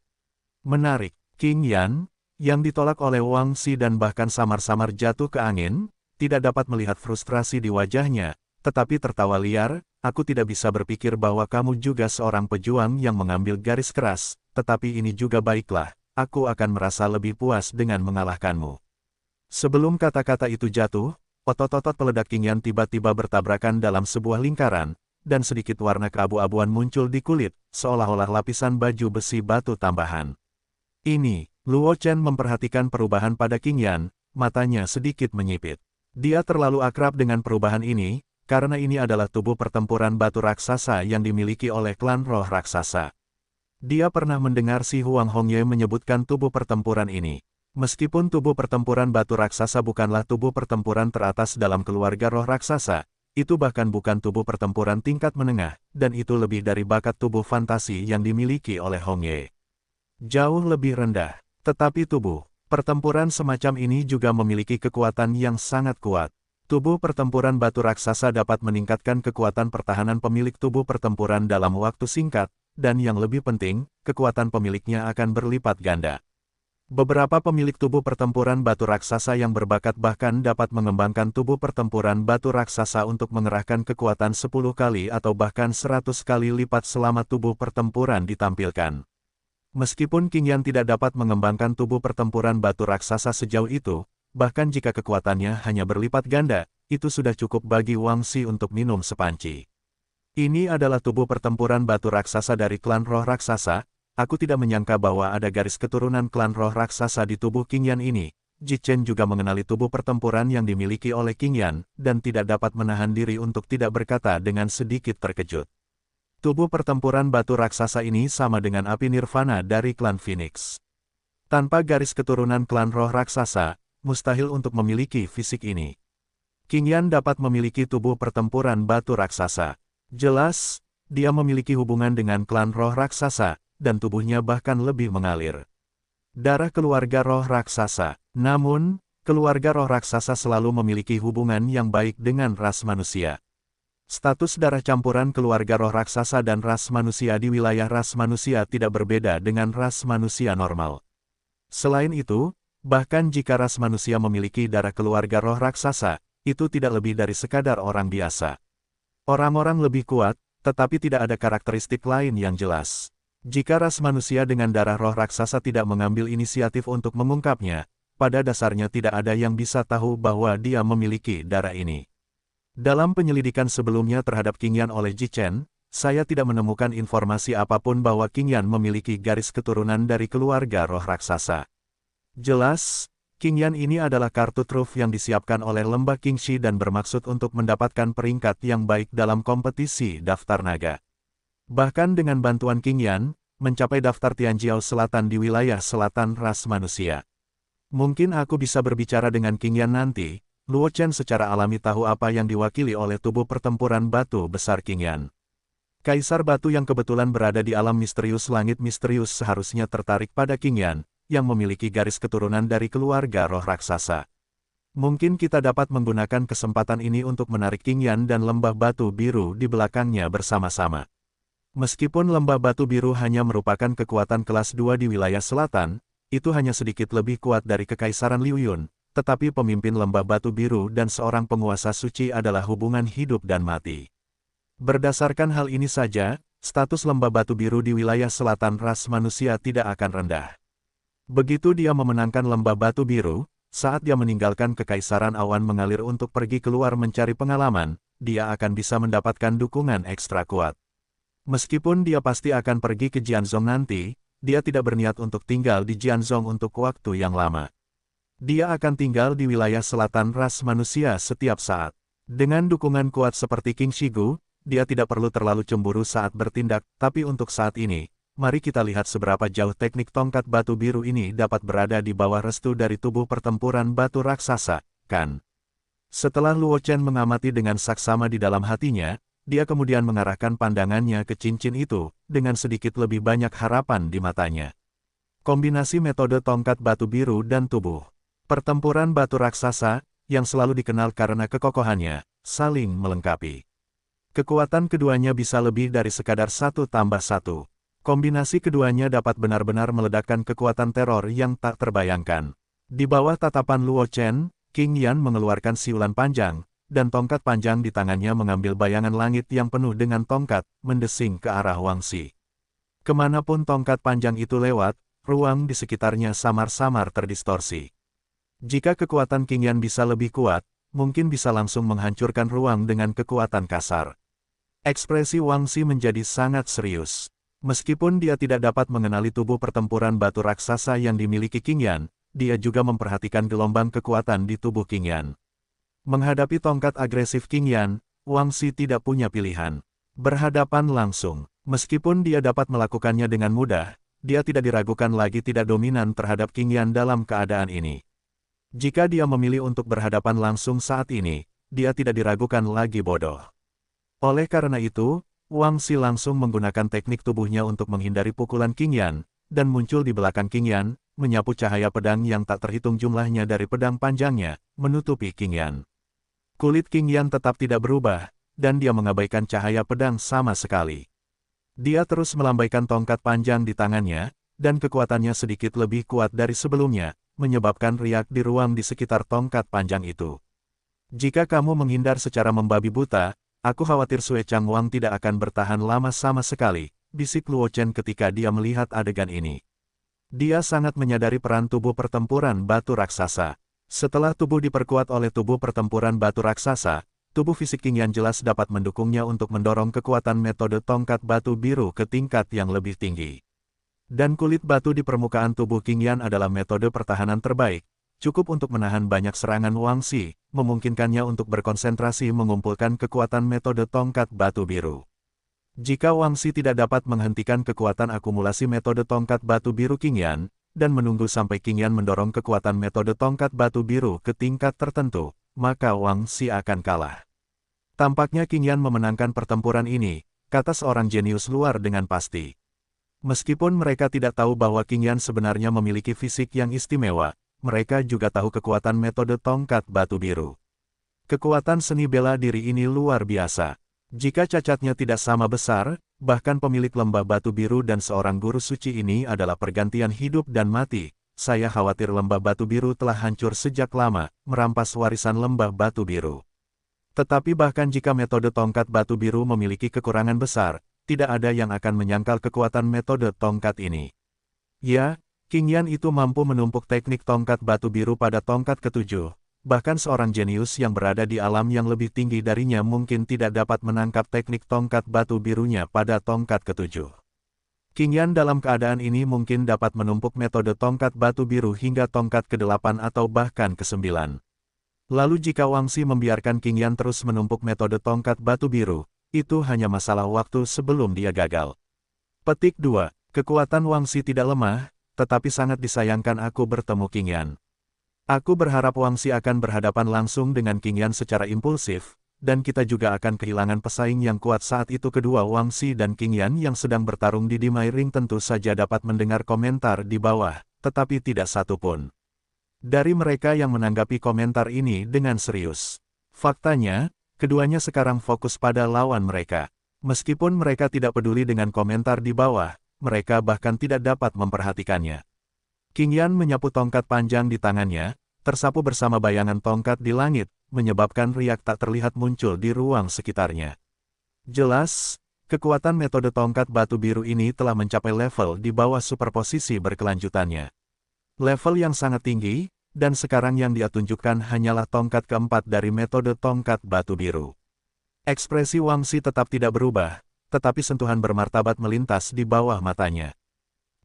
Qing Yan, yang ditolak oleh Wang Xi dan bahkan samar-samar jatuh ke angin, tidak dapat melihat frustrasi di wajahnya, tetapi tertawa liar. Aku tidak bisa berpikir bahwa kamu juga seorang pejuang yang mengambil garis keras, tetapi ini juga baiklah, aku akan merasa lebih puas dengan mengalahkanmu. Sebelum kata-kata itu jatuh, otot-otot peledak Qing Yan tiba-tiba bertabrakan dalam sebuah lingkaran, dan sedikit warna keabu-abuan muncul di kulit, seolah-olah lapisan baju besi batu tambahan. Ini, Luo Chen memperhatikan perubahan pada Qing Yan, matanya sedikit menyipit. Dia terlalu akrab dengan perubahan ini, karena ini adalah tubuh pertempuran batu raksasa yang dimiliki oleh klan roh raksasa. Dia pernah mendengar si Huang Hongye menyebutkan tubuh pertempuran ini. Meskipun tubuh pertempuran batu raksasa bukanlah tubuh pertempuran teratas dalam keluarga roh raksasa, itu bahkan bukan tubuh pertempuran tingkat menengah, dan itu lebih dari bakat tubuh fantasi yang dimiliki oleh Hongye. Jauh lebih rendah, tetapi tubuh pertempuran semacam ini juga memiliki kekuatan yang sangat kuat. Tubuh pertempuran batu raksasa dapat meningkatkan kekuatan pertahanan pemilik tubuh pertempuran dalam waktu singkat, dan yang lebih penting, kekuatan pemiliknya akan berlipat ganda. Beberapa pemilik tubuh pertempuran batu raksasa yang berbakat bahkan dapat mengembangkan tubuh pertempuran batu raksasa untuk mengerahkan kekuatan 10 kali atau bahkan 100 kali lipat selama tubuh pertempuran ditampilkan. Meskipun Qing Yan tidak dapat mengembangkan tubuh pertempuran batu raksasa sejauh itu, bahkan jika kekuatannya hanya berlipat ganda, itu sudah cukup bagi Wang Xi untuk minum sepanci. Ini adalah tubuh pertempuran batu raksasa dari klan roh raksasa. Aku tidak menyangka bahwa ada garis keturunan klan roh raksasa di tubuh Qing Yan ini. Ji Chen juga mengenali tubuh pertempuran yang dimiliki oleh Qing Yan, dan tidak dapat menahan diri untuk tidak berkata dengan sedikit terkejut. Tubuh pertempuran batu raksasa ini sama dengan api nirvana dari klan Phoenix. Tanpa garis keturunan klan roh raksasa, mustahil untuk memiliki fisik ini. Qing Yan dapat memiliki tubuh pertempuran batu raksasa. Jelas, dia memiliki hubungan dengan klan roh raksasa, dan tubuhnya bahkan lebih mengalir darah keluarga roh raksasa. Namun, keluarga roh raksasa selalu memiliki hubungan yang baik dengan ras manusia. Status darah campuran keluarga roh raksasa dan ras manusia di wilayah ras manusia tidak berbeda dengan ras manusia normal. Selain itu, bahkan jika ras manusia memiliki darah keluarga roh raksasa, itu tidak lebih dari sekadar orang biasa. Orang-orang lebih kuat, tetapi tidak ada karakteristik lain yang jelas. Jika ras manusia dengan darah roh raksasa tidak mengambil inisiatif untuk mengungkapnya, pada dasarnya tidak ada yang bisa tahu bahwa dia memiliki darah ini. Dalam penyelidikan sebelumnya terhadap Qing Yan oleh Ji Chen, saya tidak menemukan informasi apapun bahwa Qing Yan memiliki garis keturunan dari keluarga roh raksasa. Jelas, Qing Yan ini adalah kartu truf yang disiapkan oleh lembah Qingxi dan bermaksud untuk mendapatkan peringkat yang baik dalam kompetisi daftar naga. Bahkan dengan bantuan Qing Yan, mencapai daftar Tianjiao Selatan di wilayah selatan ras manusia. Mungkin aku bisa berbicara dengan Qing Yan nanti. Luo Chen secara alami tahu apa yang diwakili oleh tubuh pertempuran batu besar Qing Yan. Kaisar batu yang kebetulan berada di alam misterius langit misterius seharusnya tertarik pada Qing Yan, yang memiliki garis keturunan dari keluarga roh raksasa. Mungkin kita dapat menggunakan kesempatan ini untuk menarik Qing Yan dan lembah batu biru di belakangnya bersama-sama. Meskipun lembah batu biru hanya merupakan kekuatan kelas 2 di wilayah selatan, itu hanya sedikit lebih kuat dari Kekaisaran Liu Yun, tetapi pemimpin lembah batu biru dan seorang penguasa suci adalah hubungan hidup dan mati. Berdasarkan hal ini saja, status lembah batu biru di wilayah selatan ras manusia tidak akan rendah. Begitu dia memenangkan lembah batu biru, saat dia meninggalkan Kekaisaran Awan mengalir untuk pergi keluar mencari pengalaman, dia akan bisa mendapatkan dukungan ekstra kuat. Meskipun dia pasti akan pergi ke Jianzhong nanti, dia tidak berniat untuk tinggal di Jianzhong untuk waktu yang lama. Dia akan tinggal di wilayah selatan ras manusia setiap saat. Dengan dukungan kuat seperti Qing Shigu, dia tidak perlu terlalu cemburu saat bertindak, tapi untuk saat ini, mari kita lihat seberapa jauh teknik tongkat batu biru ini dapat berada di bawah restu dari tubuh pertempuran batu raksasa, kan? Setelah Luo Chen mengamati dengan saksama di dalam hatinya, dia kemudian mengarahkan pandangannya ke cincin itu, dengan sedikit lebih banyak harapan di matanya. Kombinasi metode tongkat batu biru dan tubuh pertempuran batu raksasa, yang selalu dikenal karena kekokohannya, saling melengkapi. Kekuatan keduanya bisa lebih dari sekadar 1+1. Kombinasi keduanya dapat benar-benar meledakkan kekuatan teror yang tak terbayangkan. Di bawah tatapan Luo Chen, Qing Yan mengeluarkan siulan panjang, dan tongkat panjang di tangannya mengambil bayangan langit yang penuh dengan tongkat, mendesing ke arah Wang Xi. Kemanapun tongkat panjang itu lewat, ruang di sekitarnya samar-samar terdistorsi. Jika kekuatan Qing Yan bisa lebih kuat, mungkin bisa langsung menghancurkan ruang dengan kekuatan kasar. Ekspresi Wang Xi menjadi sangat serius. Meskipun dia tidak dapat mengenali tubuh pertempuran batu raksasa yang dimiliki Qing Yan, dia juga memperhatikan gelombang kekuatan di tubuh Qing Yan. Menghadapi tongkat agresif Qing Yan, Wang Xi tidak punya pilihan. Berhadapan langsung. Meskipun dia dapat melakukannya dengan mudah, dia tidak diragukan lagi tidak dominan terhadap Qing Yan dalam keadaan ini. Jika dia memilih untuk berhadapan langsung saat ini, dia tidak diragukan lagi bodoh. Oleh karena itu, Wang Xi langsung menggunakan teknik tubuhnya untuk menghindari pukulan Qing Yan, dan muncul di belakang Qing Yan, menyapu cahaya pedang yang tak terhitung jumlahnya dari pedang panjangnya, menutupi Qing Yan. Kulit Qing Yan tetap tidak berubah, dan dia mengabaikan cahaya pedang sama sekali. Dia terus melambaikan tongkat panjang di tangannya, dan kekuatannya sedikit lebih kuat dari sebelumnya, menyebabkan riak di ruang di sekitar tongkat panjang itu. Jika kamu menghindar secara membabi buta, aku khawatir Sue Changwang tidak akan bertahan lama sama sekali, bisik Luo Chen ketika dia melihat adegan ini. Dia sangat menyadari peran tubuh pertempuran batu raksasa. Setelah tubuh diperkuat oleh tubuh pertempuran batu raksasa, tubuh fisik Qing Yan jelas dapat mendukungnya untuk mendorong kekuatan metode tongkat batu biru ke tingkat yang lebih tinggi. Dan kulit batu di permukaan tubuh Qing Yan adalah metode pertahanan terbaik, cukup untuk menahan banyak serangan Wang Xi, memungkinkannya untuk berkonsentrasi mengumpulkan kekuatan metode tongkat batu biru. Jika Wang Xi tidak dapat menghentikan kekuatan akumulasi metode tongkat batu biru Qing Yan, dan menunggu sampai Qing Yan mendorong kekuatan metode tongkat batu biru ke tingkat tertentu, maka Wang Xi akan kalah. Tampaknya Qing Yan memenangkan pertempuran ini, kata seorang jenius luar dengan pasti. Meskipun mereka tidak tahu bahwa Qing Yan sebenarnya memiliki fisik yang istimewa, mereka juga tahu kekuatan metode tongkat batu biru. Kekuatan seni bela diri ini luar biasa. Jika cacatnya tidak sama besar, bahkan pemilik lembah batu biru dan seorang guru suci ini adalah pergantian hidup dan mati, saya khawatir lembah batu biru telah hancur sejak lama, merampas warisan lembah batu biru. Tetapi bahkan jika metode tongkat batu biru memiliki kekurangan besar, tidak ada yang akan menyangkal kekuatan metode tongkat ini. Ya, Qing Yan itu mampu menumpuk teknik tongkat batu biru pada tongkat ketujuh, bahkan seorang jenius yang berada di alam yang lebih tinggi darinya mungkin tidak dapat menangkap teknik tongkat batu birunya pada tongkat ketujuh. Qing Yan dalam keadaan ini mungkin dapat menumpuk metode tongkat batu biru hingga tongkat ke-8 atau bahkan ke-9. Lalu jika Wang Xi membiarkan Qing Yan terus menumpuk metode tongkat batu biru, itu hanya masalah waktu sebelum dia gagal. Petik 2. Kekuatan Wang Xi tidak lemah, tetapi sangat disayangkan aku bertemu Qing Yan. Aku berharap Wang Xi akan berhadapan langsung dengan Qing Yan secara impulsif, dan kita juga akan kehilangan pesaing yang kuat saat itu. Kedua Wang Xi dan Qing Yan yang sedang bertarung di Dimai Ring tentu saja dapat mendengar komentar di bawah, tetapi tidak satu pun dari mereka yang menanggapi komentar ini dengan serius. Faktanya, keduanya sekarang fokus pada lawan mereka. Meskipun mereka tidak peduli dengan komentar di bawah, mereka bahkan tidak dapat memperhatikannya. Qing Yan menyapu tongkat panjang di tangannya, tersapu bersama bayangan tongkat di langit, menyebabkan riak tak terlihat muncul di ruang sekitarnya. Jelas, kekuatan metode tongkat batu biru ini telah mencapai level di bawah superposisi berkelanjutannya. Level yang sangat tinggi, dan sekarang yang dia tunjukkan hanyalah tongkat keempat dari metode tongkat batu biru. Ekspresi Wang Xi tetap tidak berubah, tetapi sentuhan bermartabat melintas di bawah matanya.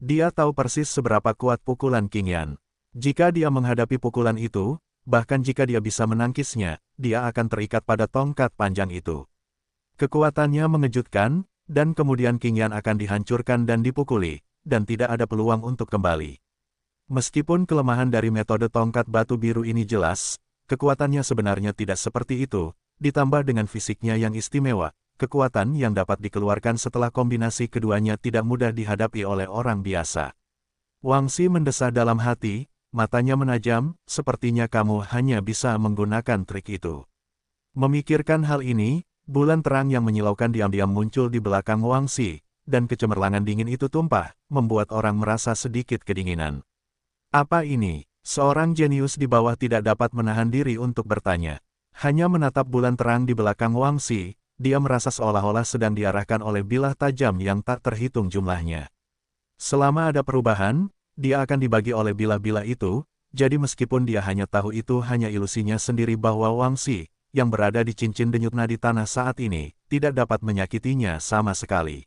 Dia tahu persis seberapa kuat pukulan Qing Yan. Jika dia menghadapi pukulan itu, bahkan jika dia bisa menangkisnya, dia akan terikat pada tongkat panjang itu. Kekuatannya mengejutkan, dan kemudian Qing Yan akan dihancurkan dan dipukuli, dan tidak ada peluang untuk kembali. Meskipun kelemahan dari metode tongkat batu biru ini jelas, kekuatannya sebenarnya tidak seperti itu, ditambah dengan fisiknya yang istimewa, kekuatan yang dapat dikeluarkan setelah kombinasi keduanya tidak mudah dihadapi oleh orang biasa. Wang Xi mendesah dalam hati, matanya menajam, sepertinya kamu hanya bisa menggunakan trik itu. Memikirkan hal ini, bulan terang yang menyilaukan diam-diam muncul di belakang Wang Xi, dan kecemerlangan dingin itu tumpah, membuat orang merasa sedikit kedinginan. Apa ini? Seorang jenius di bawah tidak dapat menahan diri untuk bertanya. Hanya menatap bulan terang di belakang Wang Xi, dia merasa seolah-olah sedang diarahkan oleh bilah tajam yang tak terhitung jumlahnya. Selama ada perubahan, dia akan dibagi oleh bilah-bilah itu, jadi meskipun dia hanya tahu itu hanya ilusinya sendiri bahwa Wang Xi, yang berada di cincin denyut nadi tanah saat ini, tidak dapat menyakitinya sama sekali.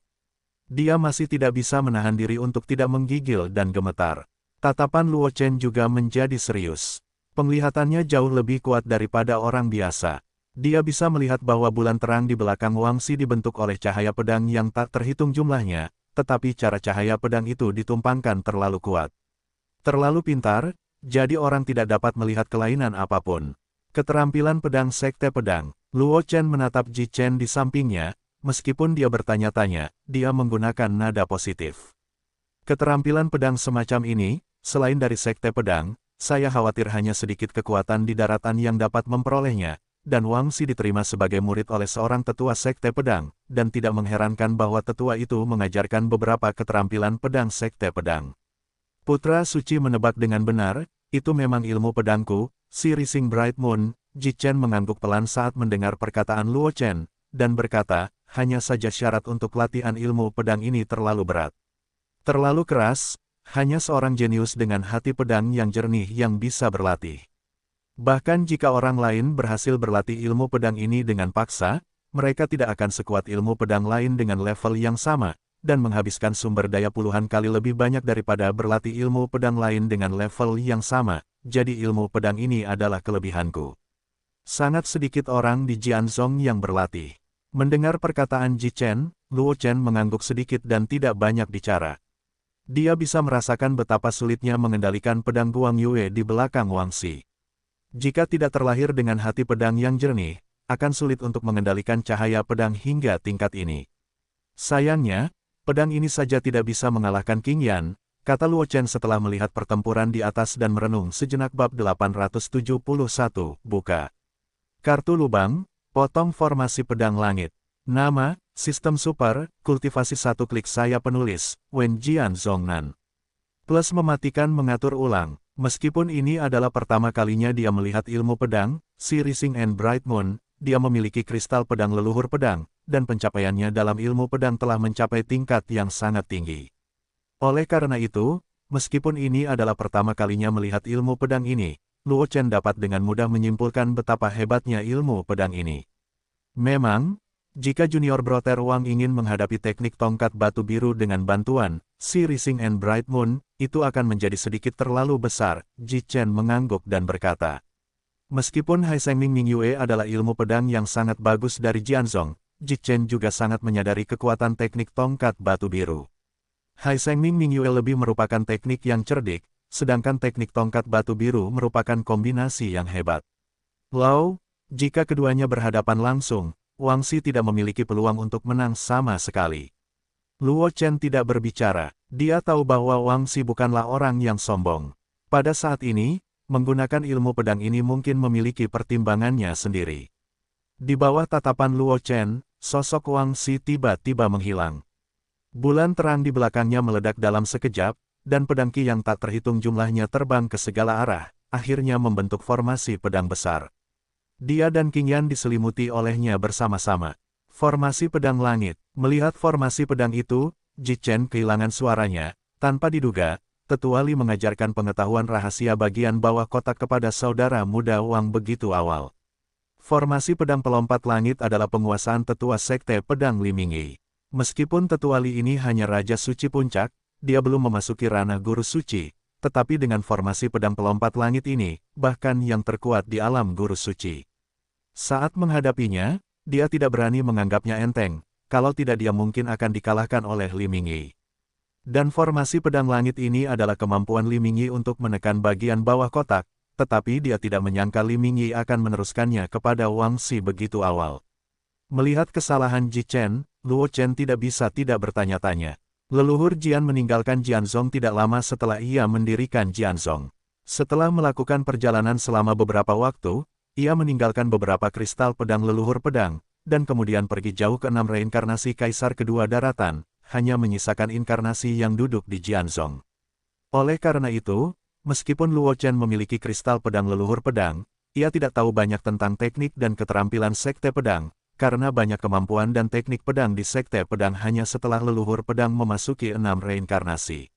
Dia masih tidak bisa menahan diri untuk tidak menggigil dan gemetar. Tatapan Luo Chen juga menjadi serius. Penglihatannya jauh lebih kuat daripada orang biasa. Dia bisa melihat bahwa bulan terang di belakang Wang Xi dibentuk oleh cahaya pedang yang tak terhitung jumlahnya, tetapi cara cahaya pedang itu ditumpangkan terlalu kuat. Terlalu pintar, jadi orang tidak dapat melihat kelainan apapun. Keterampilan pedang sekte pedang. Luo Chen menatap Ji Chen di sampingnya, meskipun dia bertanya-tanya, dia menggunakan nada positif. Keterampilan pedang semacam ini, selain dari sekte pedang, saya khawatir hanya sedikit kekuatan di daratan yang dapat memperolehnya, dan Wang Xi diterima sebagai murid oleh seorang tetua sekte pedang, dan tidak mengherankan bahwa tetua itu mengajarkan beberapa keterampilan pedang sekte pedang. Putra Suci menebak dengan benar, itu memang ilmu pedangku, si Rising Bright Moon. Ji Chen mengangguk pelan saat mendengar perkataan Luo Chen, dan berkata, hanya saja syarat untuk latihan ilmu pedang ini terlalu berat. Terlalu keras, hanya seorang jenius dengan hati pedang yang jernih yang bisa berlatih. Bahkan jika orang lain berhasil berlatih ilmu pedang ini dengan paksa, mereka tidak akan sekuat ilmu pedang lain dengan level yang sama, dan menghabiskan sumber daya puluhan kali lebih banyak daripada berlatih ilmu pedang lain dengan level yang sama, jadi ilmu pedang ini adalah kelebihanku. Sangat sedikit orang di Jianzhong yang berlatih. Mendengar perkataan Ji Chen, Luo Chen mengangguk sedikit dan tidak banyak bicara. Dia bisa merasakan betapa sulitnya mengendalikan pedang Guang Yue di belakang Wang Xi. Jika tidak terlahir dengan hati pedang yang jernih, akan sulit untuk mengendalikan cahaya pedang hingga tingkat ini. Sayangnya, pedang ini saja tidak bisa mengalahkan Qing Yan, kata Luo Chen setelah melihat pertempuran di atas dan merenung sejenak. Bab 871, buka. Kartu lubang, potong formasi pedang langit. Nama, sistem super, kultivasi satu klik saya penulis, Wen Jianzhongnan. Plus mematikan mengatur ulang. Meskipun ini adalah pertama kalinya dia melihat ilmu pedang, si Rising and Bright Moon, dia memiliki kristal pedang leluhur pedang, dan pencapaiannya dalam ilmu pedang telah mencapai tingkat yang sangat tinggi. Oleh karena itu, meskipun ini adalah pertama kalinya melihat ilmu pedang ini, Luo Chen dapat dengan mudah menyimpulkan betapa hebatnya ilmu pedang ini. Memang, jika Junior Brother Wang ingin menghadapi teknik tongkat batu biru dengan bantuan si Rising and Bright Moon, itu akan menjadi sedikit terlalu besar. Ji Chen mengangguk dan berkata. Meskipun Hai Shengming Mingyue adalah ilmu pedang yang sangat bagus dari Jianzhong, Ji Chen juga sangat menyadari kekuatan teknik tongkat batu biru. Hai Shengming Mingyue lebih merupakan teknik yang cerdik, sedangkan teknik tongkat batu biru merupakan kombinasi yang hebat. Lalu, jika keduanya berhadapan langsung, Wang Xi tidak memiliki peluang untuk menang sama sekali. Luo Chen tidak berbicara, dia tahu bahwa Wang Xi bukanlah orang yang sombong. Pada saat ini, menggunakan ilmu pedang ini mungkin memiliki pertimbangannya sendiri. Di bawah tatapan Luo Chen, sosok Wang Xi tiba-tiba menghilang. Bulan terang di belakangnya meledak dalam sekejap, dan pedang Qi yang tak terhitung jumlahnya terbang ke segala arah, akhirnya membentuk formasi pedang besar. Dia dan Qing Yan diselimuti olehnya bersama-sama. Formasi pedang langit. Melihat formasi pedang itu, Ji Chen kehilangan suaranya. Tanpa diduga, Tetua Li mengajarkan pengetahuan rahasia bagian bawah kotak kepada saudara muda Wang begitu awal. Formasi pedang pelompat langit adalah penguasaan tetua sekte pedang Li Mingyi. Meskipun Tetua Li ini hanya Raja Suci Puncak, dia belum memasuki ranah Guru Suci. Tetapi dengan formasi pedang pelompat langit ini, bahkan yang terkuat di alam Guru Suci. Saat menghadapinya, dia tidak berani menganggapnya enteng, kalau tidak dia mungkin akan dikalahkan oleh Li Mingyi. Dan formasi pedang langit ini adalah kemampuan Li Mingyi untuk menekan bagian bawah kotak, tetapi dia tidak menyangka Li Mingyi akan meneruskannya kepada Wang Xi begitu awal. Melihat kesalahan Ji Chen, Luo Chen tidak bisa tidak bertanya-tanya. Leluhur Jian meninggalkan Jianzhong tidak lama setelah ia mendirikan Jianzhong. Setelah melakukan perjalanan selama beberapa waktu, ia meninggalkan beberapa kristal pedang leluhur pedang, dan kemudian pergi jauh ke 6 reinkarnasi Kaisar Kedua Daratan, hanya menyisakan inkarnasi yang duduk di Jianzhong. Oleh karena itu, meskipun Luo Chen memiliki kristal pedang leluhur pedang, ia tidak tahu banyak tentang teknik dan keterampilan sekte pedang, karena banyak kemampuan dan teknik pedang di sekte pedang hanya setelah leluhur pedang memasuki 6 reinkarnasi.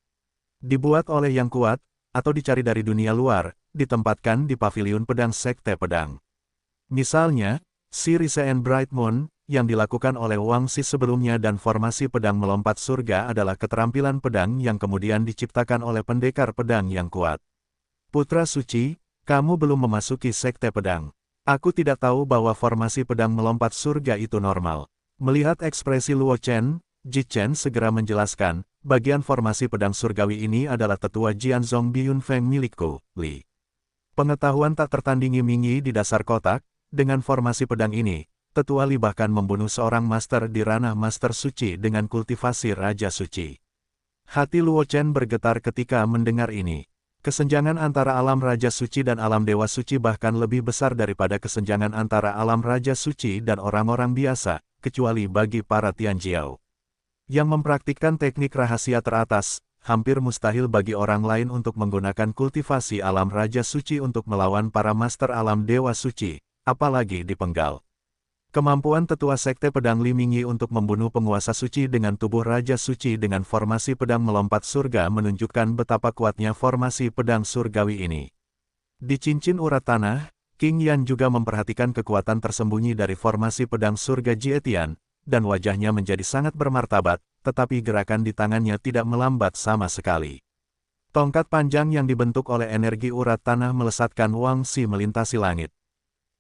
Dibuat oleh yang kuat, atau dicari dari dunia luar, ditempatkan di paviliun pedang sekte pedang. Misalnya, si Riseen Bright Moon, yang dilakukan oleh Wang Xi sebelumnya dan formasi pedang melompat surga adalah keterampilan pedang yang kemudian diciptakan oleh pendekar pedang yang kuat. Putra suci, kamu belum memasuki sekte pedang. Aku tidak tahu bahwa formasi pedang melompat surga itu normal. Melihat ekspresi Luo Chen, Ji Chen segera menjelaskan, bagian formasi pedang surgawi ini adalah tetua Jianzong Biyun Feng milikku, Li. Pengetahuan tak tertandingi Mingyi di dasar kotak, dengan formasi pedang ini, tetua Li bahkan membunuh seorang master di ranah master suci dengan kultivasi Raja Suci. Hati Luo Chen bergetar ketika mendengar ini. Kesenjangan antara alam Raja Suci dan alam Dewa Suci bahkan lebih besar daripada kesenjangan antara alam Raja Suci dan orang-orang biasa, kecuali bagi para Tianjiao. Yang mempraktikkan teknik rahasia teratas, hampir mustahil bagi orang lain untuk menggunakan kultivasi alam Raja Suci untuk melawan para master alam Dewa Suci, apalagi dipenggal. Kemampuan tetua sekte pedang Li Mingyi untuk membunuh penguasa suci dengan tubuh Raja Suci dengan formasi pedang melompat surga menunjukkan betapa kuatnya formasi pedang surgawi ini. Di cincin urat tanah, King Yan juga memperhatikan kekuatan tersembunyi dari formasi pedang surga Jietian, dan wajahnya menjadi sangat bermartabat, tetapi gerakan di tangannya tidak melambat sama sekali. Tongkat panjang yang dibentuk oleh energi urat tanah melesatkan Wang Xi melintasi langit.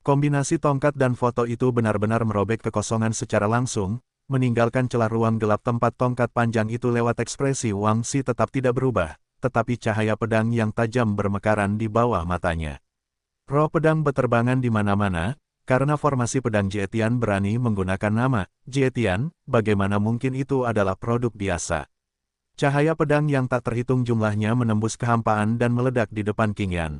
Kombinasi tongkat dan foto itu benar-benar merobek kekosongan secara langsung, meninggalkan celah ruang gelap tempat tongkat panjang itu lewat ekspresi Wang Xi tetap tidak berubah, tetapi cahaya pedang yang tajam bermekaran di bawah matanya. Roh pedang beterbangan di mana-mana, karena formasi pedang Jietian berani menggunakan nama Jietian, bagaimana mungkin itu adalah produk biasa. Cahaya pedang yang tak terhitung jumlahnya menembus kehampaan dan meledak di depan King Yan.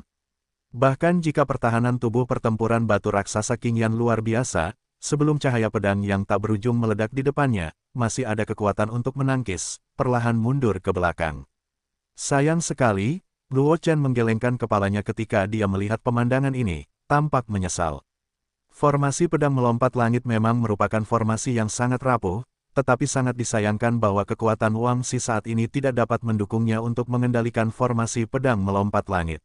Bahkan jika pertahanan tubuh pertempuran batu raksasa King Yan luar biasa, sebelum cahaya pedang yang tak berujung meledak di depannya, masih ada kekuatan untuk menangkis, perlahan mundur ke belakang. Sayang sekali, Luo Chen menggelengkan kepalanya ketika dia melihat pemandangan ini, tampak menyesal. Formasi pedang melompat langit memang merupakan formasi yang sangat rapuh, tetapi sangat disayangkan bahwa kekuatan Wang Xi saat ini tidak dapat mendukungnya untuk mengendalikan formasi pedang melompat langit.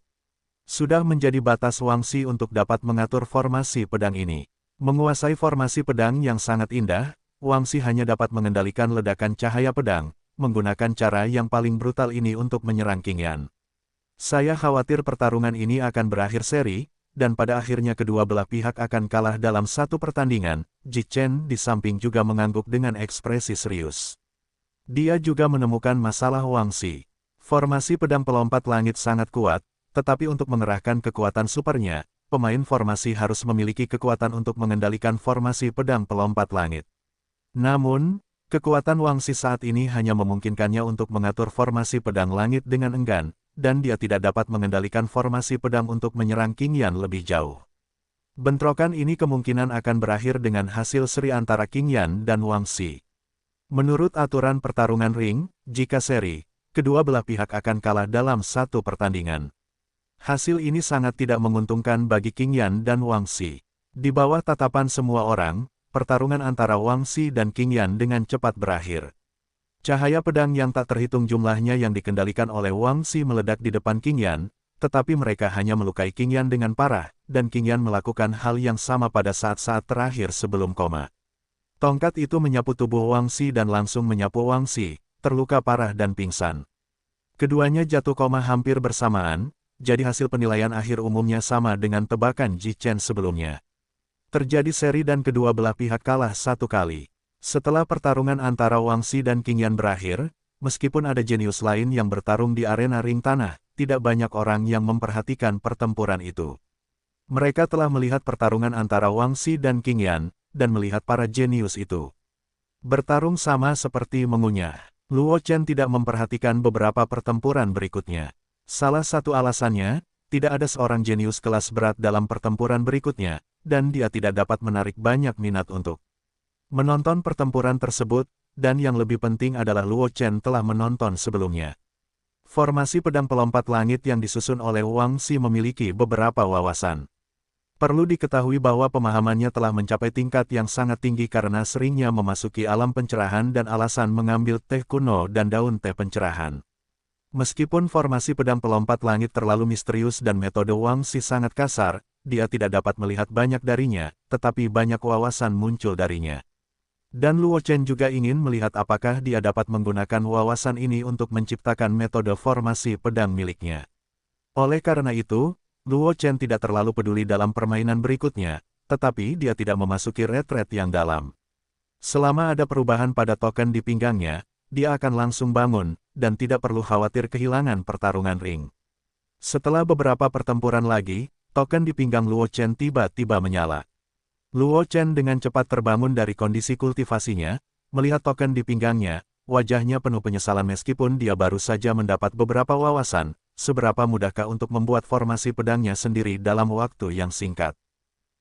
Sudah menjadi batas Wang Xi untuk dapat mengatur formasi pedang ini. Menguasai formasi pedang yang sangat indah, Wang Xi hanya dapat mengendalikan ledakan cahaya pedang, menggunakan cara yang paling brutal ini untuk menyerang King Yan. Saya khawatir pertarungan ini akan berakhir seri, dan pada akhirnya kedua belah pihak akan kalah dalam satu pertandingan. Ji Chen di samping juga mengangguk dengan ekspresi serius. Dia juga menemukan masalah Wang Xi. Formasi pedang pelompat langit sangat kuat, tetapi untuk mengerahkan kekuatan supernya, pemain formasi harus memiliki kekuatan untuk mengendalikan formasi pedang pelompat langit. Namun, kekuatan Wang Xi saat ini hanya memungkinkannya untuk mengatur formasi pedang langit dengan enggan, dan dia tidak dapat mengendalikan formasi pedang untuk menyerang King Yan lebih jauh. Bentrokan ini kemungkinan akan berakhir dengan hasil seri antara King Yan dan Wang Xi. Menurut aturan pertarungan ring, jika seri, kedua belah pihak akan kalah dalam satu pertandingan. Hasil ini sangat tidak menguntungkan bagi King Yan dan Wang Xi. Di bawah tatapan semua orang, pertarungan antara Wang Xi dan King Yan dengan cepat berakhir. Cahaya pedang yang tak terhitung jumlahnya yang dikendalikan oleh Wang Xi meledak di depan King Yan, tetapi mereka hanya melukai King Yan dengan parah, dan King Yan melakukan hal yang sama pada saat-saat terakhir sebelum koma. Tongkat itu menyapu tubuh Wang Xi dan langsung menyapu Wang Xi, terluka parah dan pingsan. Keduanya jatuh koma hampir bersamaan, jadi hasil penilaian akhir umumnya sama dengan tebakan Ji Chen sebelumnya. Terjadi seri dan kedua belah pihak kalah satu kali. Setelah pertarungan antara Wang Xi dan King Yan berakhir, meskipun ada jenius lain yang bertarung di arena ring tanah, tidak banyak orang yang memperhatikan pertempuran itu. Mereka telah melihat pertarungan antara Wang Xi dan King Yan, dan melihat para jenius itu bertarung sama seperti mengunyah. Luo Chen tidak memperhatikan beberapa pertempuran berikutnya. Salah satu alasannya, tidak ada seorang jenius kelas berat dalam pertempuran berikutnya, dan dia tidak dapat menarik banyak minat untuk menonton pertempuran tersebut, dan yang lebih penting adalah Luo Chen telah menonton sebelumnya. Formasi pedang pelompat langit yang disusun oleh Wang Xi memiliki beberapa wawasan. Perlu diketahui bahwa pemahamannya telah mencapai tingkat yang sangat tinggi karena seringnya memasuki alam pencerahan dan alasan mengambil teh kuno dan daun teh pencerahan. Meskipun formasi pedang pelompat langit terlalu misterius dan metode Wang Xi sangat kasar, dia tidak dapat melihat banyak darinya, tetapi banyak wawasan muncul darinya. Dan Luo Chen juga ingin melihat apakah dia dapat menggunakan wawasan ini untuk menciptakan metode formasi pedang miliknya. Oleh karena itu, Luo Chen tidak terlalu peduli dalam permainan berikutnya, tetapi dia tidak memasuki retret yang dalam. Selama ada perubahan pada token di pinggangnya, dia akan langsung bangun, dan tidak perlu khawatir kehilangan pertarungan ring. Setelah beberapa pertempuran lagi, token di pinggang Luo Chen tiba-tiba menyala. Luo Chen dengan cepat terbangun dari kondisi kultivasinya, melihat token di pinggangnya, wajahnya penuh penyesalan meskipun dia baru saja mendapat beberapa wawasan, seberapa mudahkah untuk membuat formasi pedangnya sendiri dalam waktu yang singkat.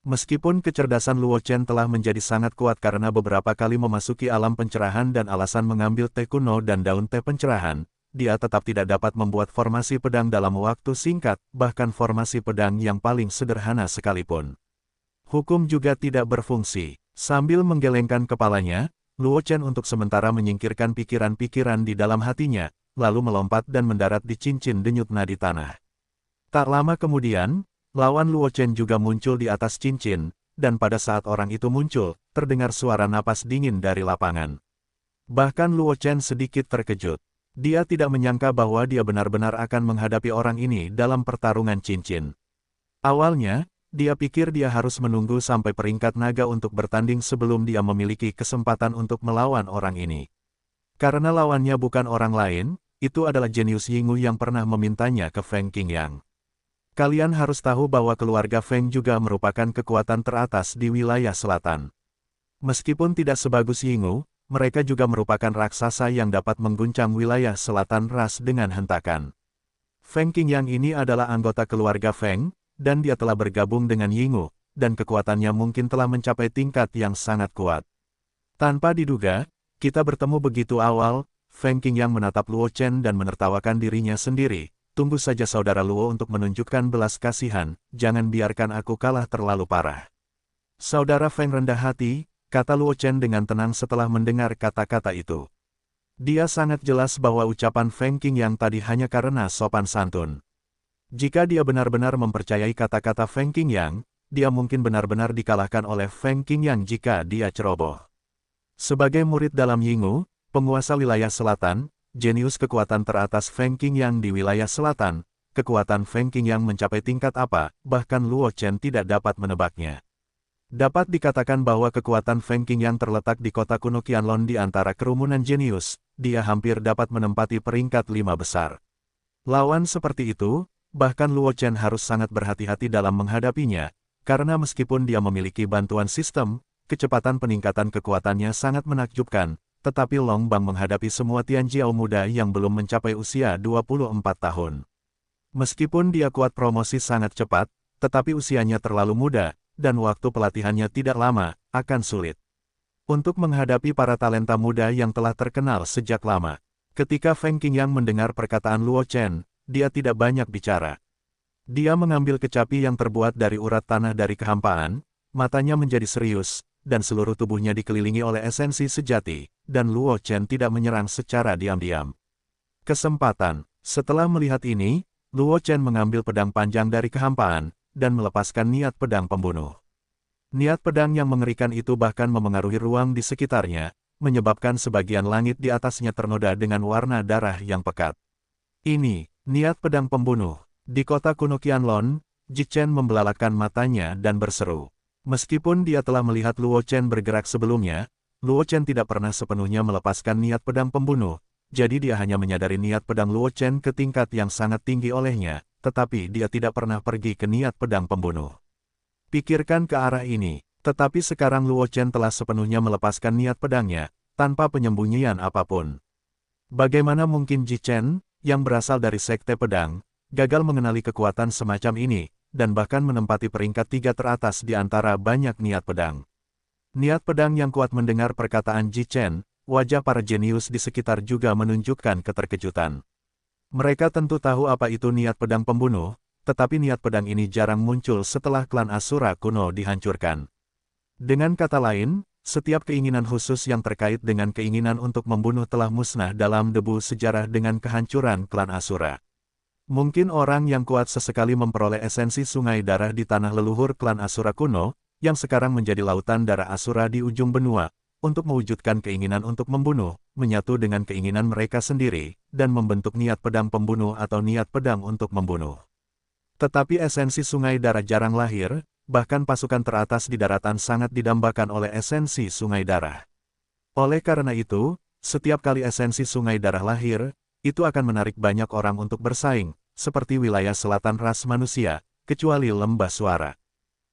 Meskipun kecerdasan Luo Chen telah menjadi sangat kuat karena beberapa kali memasuki alam pencerahan dan alasan mengambil teh kuno dan daun teh pencerahan, dia tetap tidak dapat membuat formasi pedang dalam waktu singkat, bahkan formasi pedang yang paling sederhana sekalipun. Hukum juga tidak berfungsi. Sambil menggelengkan kepalanya, Luo Chen untuk sementara menyingkirkan pikiran-pikiran di dalam hatinya, lalu melompat dan mendarat di cincin denyut nadi tanah. Tak lama kemudian, lawan Luo Chen juga muncul di atas cincin, dan pada saat orang itu muncul, terdengar suara napas dingin dari lapangan. Bahkan Luo Chen sedikit terkejut. Dia tidak menyangka bahwa dia benar-benar akan menghadapi orang ini dalam pertarungan cincin. Awalnya, dia pikir dia harus menunggu sampai peringkat naga untuk bertanding sebelum dia memiliki kesempatan untuk melawan orang ini. Karena lawannya bukan orang lain, itu adalah jenius Yingwu yang pernah memintanya ke Feng Qingyang. Kalian harus tahu bahwa keluarga Feng juga merupakan kekuatan teratas di wilayah selatan. Meskipun tidak sebagus Yingwu, mereka juga merupakan raksasa yang dapat mengguncang wilayah selatan ras dengan hentakan. Feng Qingyang ini adalah anggota keluarga Feng, dan dia telah bergabung dengan Yingwu, dan kekuatannya mungkin telah mencapai tingkat yang sangat kuat. Tanpa diduga, kita bertemu begitu awal. Feng Qingyang menatap Luo Chen dan menertawakan dirinya sendiri. Tunggu saja saudara Luo untuk menunjukkan belas kasihan, jangan biarkan aku kalah terlalu parah. Saudara Feng rendah hati, kata Luo Chen dengan tenang setelah mendengar kata-kata itu. Dia sangat jelas bahwa ucapan Feng Qingyang tadi hanya karena sopan santun. Jika dia benar-benar mempercayai kata-kata Feng Qingyang, dia mungkin benar-benar dikalahkan oleh Feng Qingyang jika dia ceroboh. Sebagai murid dalam Yingwu, penguasa wilayah selatan, jenius kekuatan teratas Feng Qingyang di wilayah selatan, kekuatan Feng Qingyang mencapai tingkat apa, bahkan Luo Chen tidak dapat menebaknya. Dapat dikatakan bahwa kekuatan Feng Qingyang terletak di kota kuno Qianlong di antara kerumunan jenius, dia hampir dapat menempati peringkat 5 besar. Lawan seperti itu, bahkan Luo Chen harus sangat berhati-hati dalam menghadapinya, karena meskipun dia memiliki bantuan sistem, kecepatan peningkatan kekuatannya sangat menakjubkan, tetapi Long Bang menghadapi semua Tianjiao muda yang belum mencapai usia 24 tahun. Meskipun dia kuat promosi sangat cepat, tetapi usianya terlalu muda, dan waktu pelatihannya tidak lama, akan sulit. Untuk menghadapi para talenta muda yang telah terkenal sejak lama. Ketika Feng Qingyang mendengar perkataan Luo Chen, dia tidak banyak bicara. Dia mengambil kecapi yang terbuat dari urat tanah dari kehampaan, matanya menjadi serius, dan seluruh tubuhnya dikelilingi oleh esensi sejati, dan Luo Chen tidak menyerang secara diam-diam. Kesempatan. Setelah melihat ini, Luo Chen mengambil pedang panjang dari kehampaan, dan melepaskan niat pedang pembunuh. Niat pedang yang mengerikan itu bahkan memengaruhi ruang di sekitarnya, menyebabkan sebagian langit di atasnya ternoda dengan warna darah yang pekat. Ini, niat pedang pembunuh. Di kota kuno Qianlong, Ji Chen membelalakkan matanya dan berseru. Meskipun dia telah melihat Luo Chen bergerak sebelumnya, Luo Chen tidak pernah sepenuhnya melepaskan niat pedang pembunuh, jadi dia hanya menyadari niat pedang Luo Chen ke tingkat yang sangat tinggi olehnya, tetapi dia tidak pernah pergi ke niat pedang pembunuh. Pikirkan ke arah ini, tetapi sekarang Luo Chen telah sepenuhnya melepaskan niat pedangnya, tanpa penyembunyian apapun. Bagaimana mungkin Ji Chen, yang berasal dari sekte pedang, gagal mengenali kekuatan semacam ini, dan bahkan menempati peringkat 3 teratas di antara banyak niat pedang. Niat pedang yang kuat mendengar perkataan Ji Chen, wajah para jenius di sekitar juga menunjukkan keterkejutan. Mereka tentu tahu apa itu niat pedang pembunuh, tetapi niat pedang ini jarang muncul setelah klan Asura kuno dihancurkan. Dengan kata lain, setiap keinginan khusus yang terkait dengan keinginan untuk membunuh telah musnah dalam debu sejarah dengan kehancuran klan Asura. Mungkin orang yang kuat sesekali memperoleh esensi sungai darah di tanah leluhur klan Asura kuno, yang sekarang menjadi lautan darah Asura di ujung benua, untuk mewujudkan keinginan untuk membunuh, menyatu dengan keinginan mereka sendiri, dan membentuk niat pedang pembunuh atau niat pedang untuk membunuh. Tetapi esensi sungai darah jarang lahir, bahkan pasukan teratas di daratan sangat didambakan oleh esensi sungai darah. Oleh karena itu, setiap kali esensi sungai darah lahir, itu akan menarik banyak orang untuk bersaing, seperti wilayah selatan ras manusia, kecuali lembah suara.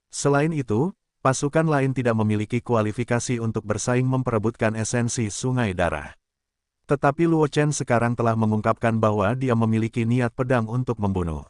Selain itu, pasukan lain tidak memiliki kualifikasi untuk bersaing memperebutkan esensi sungai darah. Tetapi Luo Chen sekarang telah mengungkapkan bahwa dia memiliki niat pedang untuk membunuh.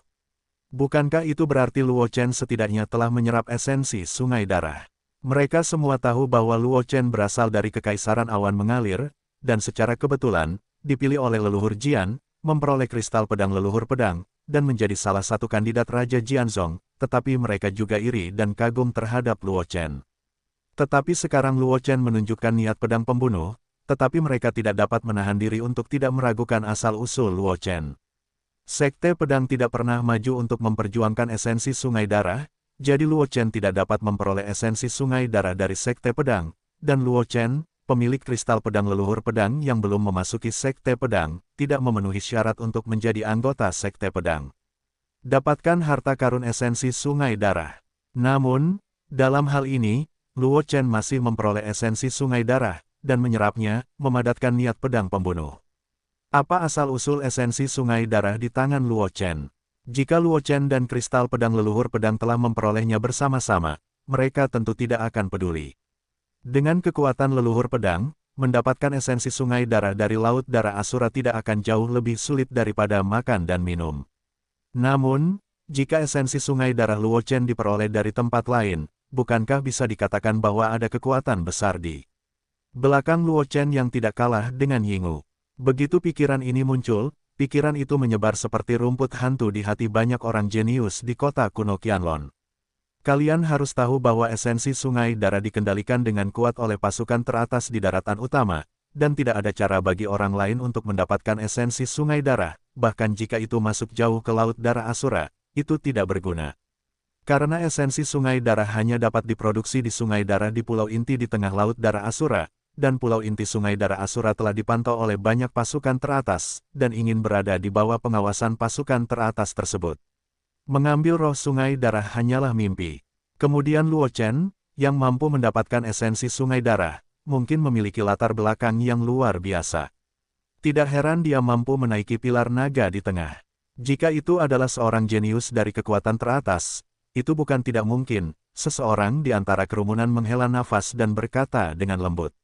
Bukankah itu berarti Luo Chen setidaknya telah menyerap esensi sungai darah? Mereka semua tahu bahwa Luo Chen berasal dari Kekaisaran Awan Mengalir, dan secara kebetulan, dipilih oleh leluhur Jian, memperoleh kristal pedang leluhur pedang, dan menjadi salah satu kandidat Raja Jianzong, tetapi mereka juga iri dan kagum terhadap Luo Chen. Tetapi sekarang Luo Chen menunjukkan niat pedang pembunuh, tetapi mereka tidak dapat menahan diri untuk tidak meragukan asal-usul Luo Chen. Sekte pedang tidak pernah maju untuk memperjuangkan esensi sungai darah, jadi Luo Chen tidak dapat memperoleh esensi sungai darah dari sekte pedang, dan Luo Chen, pemilik kristal pedang leluhur pedang yang belum memasuki sekte pedang, tidak memenuhi syarat untuk menjadi anggota sekte pedang. Dapatkan harta karun esensi sungai darah. Namun, dalam hal ini, Luo Chen masih memperoleh esensi sungai darah, dan menyerapnya, memadatkan niat pedang pembunuh. Apa asal-usul esensi sungai darah di tangan Luo Chen? Jika Luo Chen dan kristal pedang leluhur pedang telah memperolehnya bersama-sama, mereka tentu tidak akan peduli. Dengan kekuatan leluhur pedang, mendapatkan esensi sungai darah dari laut darah Asura tidak akan jauh lebih sulit daripada makan dan minum. Namun, jika esensi sungai darah Luo Chen diperoleh dari tempat lain, bukankah bisa dikatakan bahwa ada kekuatan besar di belakang Luo Chen yang tidak kalah dengan Yingwu? Begitu pikiran ini muncul, pikiran itu menyebar seperti rumput hantu di hati banyak orang jenius di kota kuno Qianlong. Kalian harus tahu bahwa esensi sungai darah dikendalikan dengan kuat oleh pasukan teratas di daratan utama, dan tidak ada cara bagi orang lain untuk mendapatkan esensi sungai darah, bahkan jika itu masuk jauh ke laut darah Asura, itu tidak berguna. Karena esensi sungai darah hanya dapat diproduksi di sungai darah di pulau inti di tengah laut darah Asura, dan pulau inti sungai darah Asura telah dipantau oleh banyak pasukan teratas, dan ingin berada di bawah pengawasan pasukan teratas tersebut. Mengambil roh sungai darah hanyalah mimpi. Kemudian Luo Chen, yang mampu mendapatkan esensi sungai darah, mungkin memiliki latar belakang yang luar biasa. Tidak heran dia mampu menaiki pilar naga di tengah. Jika itu adalah seorang jenius dari kekuatan teratas, itu bukan tidak mungkin. Seseorang di antara kerumunan menghela nafas dan berkata dengan lembut.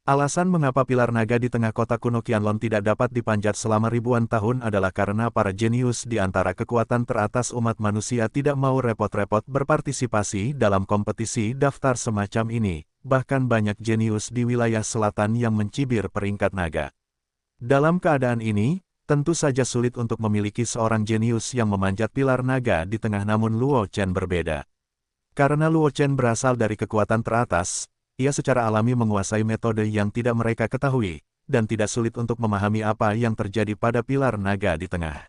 Alasan mengapa pilar naga di tengah kota kuno Qianlong tidak dapat dipanjat selama ribuan tahun adalah karena para jenius di antara kekuatan teratas umat manusia tidak mau repot-repot berpartisipasi dalam kompetisi daftar semacam ini, bahkan banyak jenius di wilayah selatan yang mencibir peringkat naga. Dalam keadaan ini, tentu saja sulit untuk memiliki seorang jenius yang memanjat pilar naga di tengah, namun Luo Chen berbeda. Karena Luo Chen berasal dari kekuatan teratas, ia secara alami menguasai metode yang tidak mereka ketahui, dan tidak sulit untuk memahami apa yang terjadi pada pilar naga di tengah.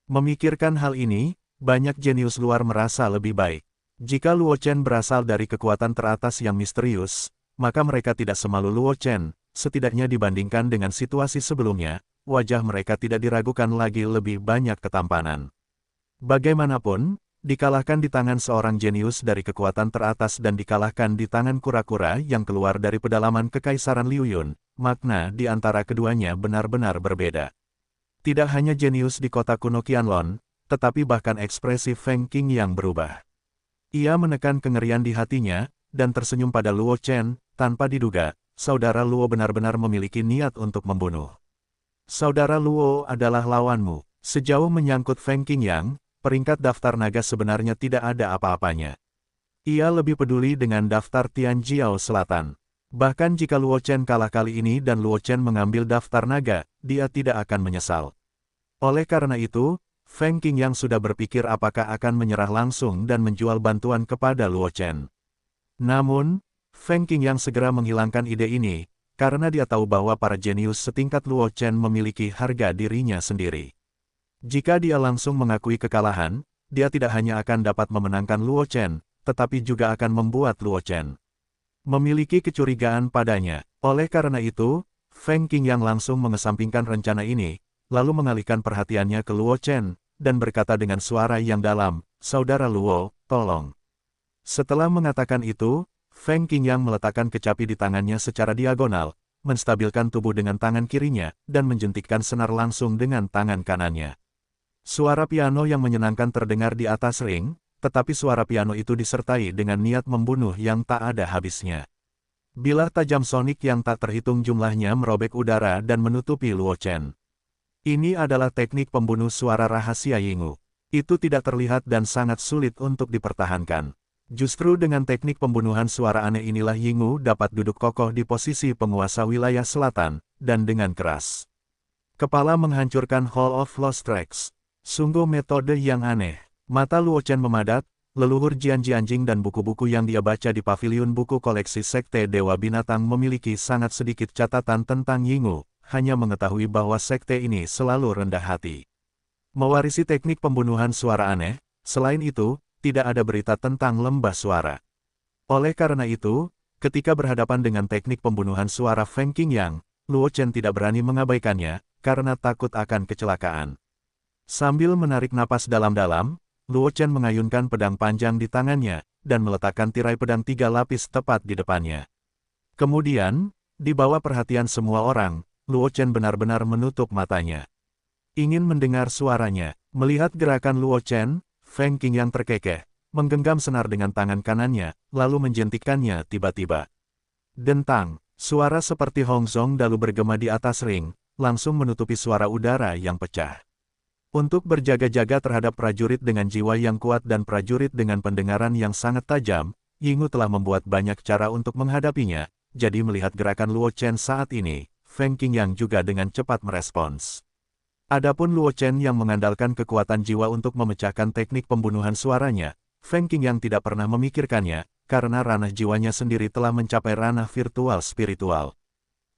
Memikirkan hal ini, banyak jenius luar merasa lebih baik. Jika Luo Chen berasal dari kekuatan teratas yang misterius, maka mereka tidak semalu Luo Chen, setidaknya dibandingkan dengan situasi sebelumnya, wajah mereka tidak diragukan lagi lebih banyak ketampanan. Bagaimanapun, dikalahkan di tangan seorang jenius dari kekuatan teratas dan dikalahkan di tangan kura-kura yang keluar dari pedalaman Kekaisaran Liu Yun, makna di antara keduanya benar-benar berbeda. Tidak hanya jenius di kota kuno Qianlong, tetapi bahkan ekspresi Feng Qing yang berubah. Ia menekan kengerian di hatinya, dan tersenyum pada Luo Chen, tanpa diduga, saudara Luo benar-benar memiliki niat untuk membunuh. Saudara Luo adalah lawanmu. Sejauh menyangkut Feng Qingyang, peringkat daftar naga sebenarnya tidak ada apa-apanya. Ia lebih peduli dengan daftar Tianjiao Selatan. Bahkan jika Luo Chen kalah kali ini dan Luo Chen mengambil daftar naga, dia tidak akan menyesal. Oleh karena itu, Feng Qingyang sudah berpikir apakah akan menyerah langsung dan menjual bantuan kepada Luo Chen. Namun, Feng Qingyang segera menghilangkan ide ini, karena dia tahu bahwa para jenius setingkat Luo Chen memiliki harga dirinya sendiri. Jika dia langsung mengakui kekalahan, dia tidak hanya akan dapat memenangkan Luo Chen, tetapi juga akan membuat Luo Chen memiliki kecurigaan padanya. Oleh karena itu, Feng Qingyang langsung mengesampingkan rencana ini, lalu mengalihkan perhatiannya ke Luo Chen, dan berkata dengan suara yang dalam, "Saudara Luo, tolong." Setelah mengatakan itu, Feng Qingyang meletakkan kecapi di tangannya secara diagonal, menstabilkan tubuh dengan tangan kirinya, dan menjentikkan senar langsung dengan tangan kanannya. Suara piano yang menyenangkan terdengar di atas ring, tetapi suara piano itu disertai dengan niat membunuh yang tak ada habisnya. Bilah tajam sonik yang tak terhitung jumlahnya merobek udara dan menutupi Luo Chen. Ini adalah teknik pembunuh suara rahasia Yingwu. Itu tidak terlihat dan sangat sulit untuk dipertahankan. Justru dengan teknik pembunuhan suara aneh inilah Yingwu dapat duduk kokoh di posisi penguasa wilayah selatan, dan dengan keras kepala menghancurkan Hall of Lost Tracks. Sungguh metode yang aneh. Mata Luo Chen memadat, leluhur Jian Jianjing dan buku-buku yang dia baca di paviliun buku koleksi Sekte Dewa Binatang memiliki sangat sedikit catatan tentang Yingwu, hanya mengetahui bahwa sekte ini selalu rendah hati. Mewarisi teknik pembunuhan suara aneh, selain itu, tidak ada berita tentang lembah suara. Oleh karena itu, ketika berhadapan dengan teknik pembunuhan suara Feng Qingyang, Luo Chen tidak berani mengabaikannya, karena takut akan kecelakaan. Sambil menarik napas dalam-dalam, Luo Chen mengayunkan pedang panjang di tangannya, dan meletakkan tirai pedang 3 lapis tepat di depannya. Kemudian, di bawah perhatian semua orang, Luo Chen benar-benar menutup matanya. Ingin mendengar suaranya, melihat gerakan Luo Chen, Feng Qingyang terkekeh, menggenggam senar dengan tangan kanannya, lalu menjentikkannya tiba-tiba. Dentang, suara seperti hongzong dalu bergema di atas ring, langsung menutupi suara udara yang pecah. Untuk berjaga-jaga terhadap prajurit dengan jiwa yang kuat dan prajurit dengan pendengaran yang sangat tajam, Yingwu telah membuat banyak cara untuk menghadapinya, jadi melihat gerakan Luo Chen saat ini, Feng Qingyang juga dengan cepat merespons. Adapun Luo Chen yang mengandalkan kekuatan jiwa untuk memecahkan teknik pembunuhan suaranya, Feng Qingyang tidak pernah memikirkannya, karena ranah jiwanya sendiri telah mencapai ranah virtual spiritual.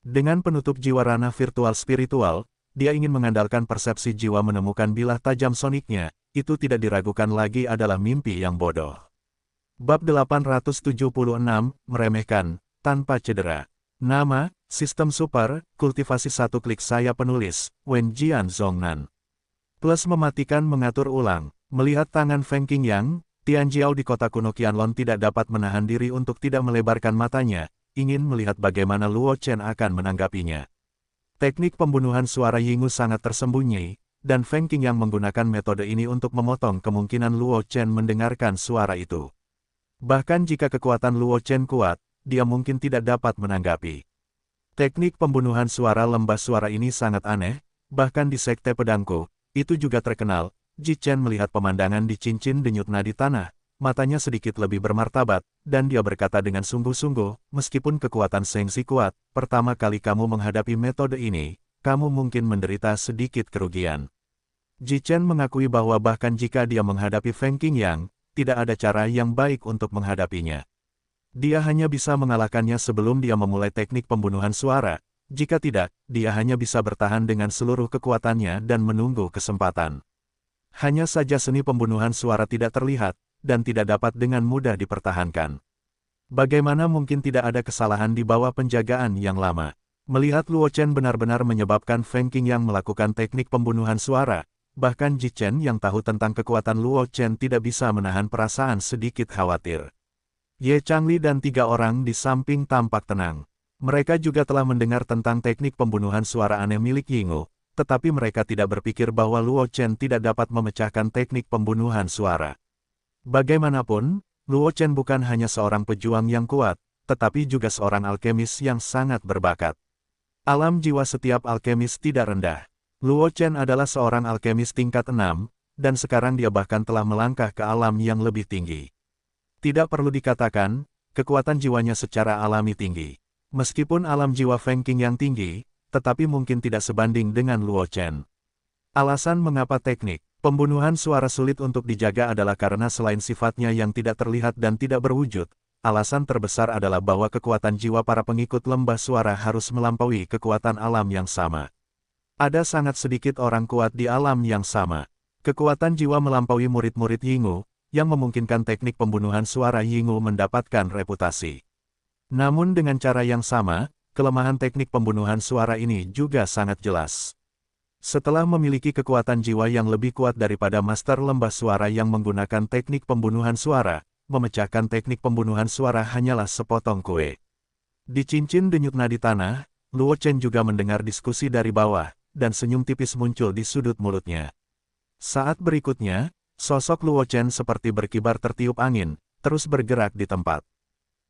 Dengan penutup jiwa ranah virtual spiritual, dia ingin mengandalkan persepsi jiwa menemukan bilah tajam soniknya, itu tidak diragukan lagi adalah mimpi yang bodoh. Bab 876, Meremehkan, Tanpa Cedera. Nama, Sistem Super, Kultivasi 1 Klik Saya Penulis, Wen Jian Zhongnan. Plus mematikan mengatur ulang, melihat tangan Feng Qingyang, Tian Jiao di kota kuno Qianlong tidak dapat menahan diri untuk tidak melebarkan matanya, ingin melihat bagaimana Luo Chen akan menanggapinya. Teknik pembunuhan suara Yingwu sangat tersembunyi, dan Feng Qingyang menggunakan metode ini untuk memotong kemungkinan Luo Chen mendengarkan suara itu. Bahkan jika kekuatan Luo Chen kuat, dia mungkin tidak dapat menanggapi. Teknik pembunuhan suara lembah suara ini sangat aneh, bahkan di Sekte Pedangku, itu juga terkenal. Ji Chen melihat pemandangan di cincin denyut nadi tanah, matanya sedikit lebih bermartabat, dan dia berkata dengan sungguh-sungguh, meskipun kekuatan Sengsi kuat, pertama kali kamu menghadapi metode ini, kamu mungkin menderita sedikit kerugian. Ji Chen mengakui bahwa bahkan jika dia menghadapi Feng Qingyang, tidak ada cara yang baik untuk menghadapinya. Dia hanya bisa mengalahkannya sebelum dia memulai teknik pembunuhan suara, jika tidak, dia hanya bisa bertahan dengan seluruh kekuatannya dan menunggu kesempatan. Hanya saja seni pembunuhan suara tidak terlihat, dan tidak dapat dengan mudah dipertahankan. Bagaimana mungkin tidak ada kesalahan di bawah penjagaan yang lama? Melihat Luo Chen benar-benar menyebabkan Feng Qingyang melakukan teknik pembunuhan suara, bahkan Ji Chen yang tahu tentang kekuatan Luo Chen tidak bisa menahan perasaan sedikit khawatir. Ye Changli dan 3 orang di samping tampak tenang. Mereka juga telah mendengar tentang teknik pembunuhan suara aneh milik Yingwu, tetapi mereka tidak berpikir bahwa Luo Chen tidak dapat memecahkan teknik pembunuhan suara. Bagaimanapun, Luo Chen bukan hanya seorang pejuang yang kuat, tetapi juga seorang alkemis yang sangat berbakat. Alam jiwa setiap alkemis tidak rendah. Luo Chen adalah seorang alkemis tingkat 6, dan sekarang dia bahkan telah melangkah ke alam yang lebih tinggi. Tidak perlu dikatakan, kekuatan jiwanya secara alami tinggi. Meskipun alam jiwa Feng Qingyang tinggi, tetapi mungkin tidak sebanding dengan Luo Chen. Alasan mengapa teknik pembunuhan suara sulit untuk dijaga adalah karena selain sifatnya yang tidak terlihat dan tidak berwujud, alasan terbesar adalah bahwa kekuatan jiwa para pengikut lembah suara harus melampaui kekuatan alam yang sama. Ada sangat sedikit orang kuat di alam yang sama. Kekuatan jiwa melampaui murid-murid Yinggu, yang memungkinkan teknik pembunuhan suara Yinggu mendapatkan reputasi. Namun dengan cara yang sama, kelemahan teknik pembunuhan suara ini juga sangat jelas. Setelah memiliki kekuatan jiwa yang lebih kuat daripada Master Lembah Suara yang menggunakan teknik pembunuhan suara, memecahkan teknik pembunuhan suara hanyalah sepotong kue. Di cincin denyut nadi tanah, Luo Chen juga mendengar diskusi dari bawah, dan senyum tipis muncul di sudut mulutnya. Saat berikutnya, sosok Luo Chen seperti berkibar tertiup angin, terus bergerak di tempat.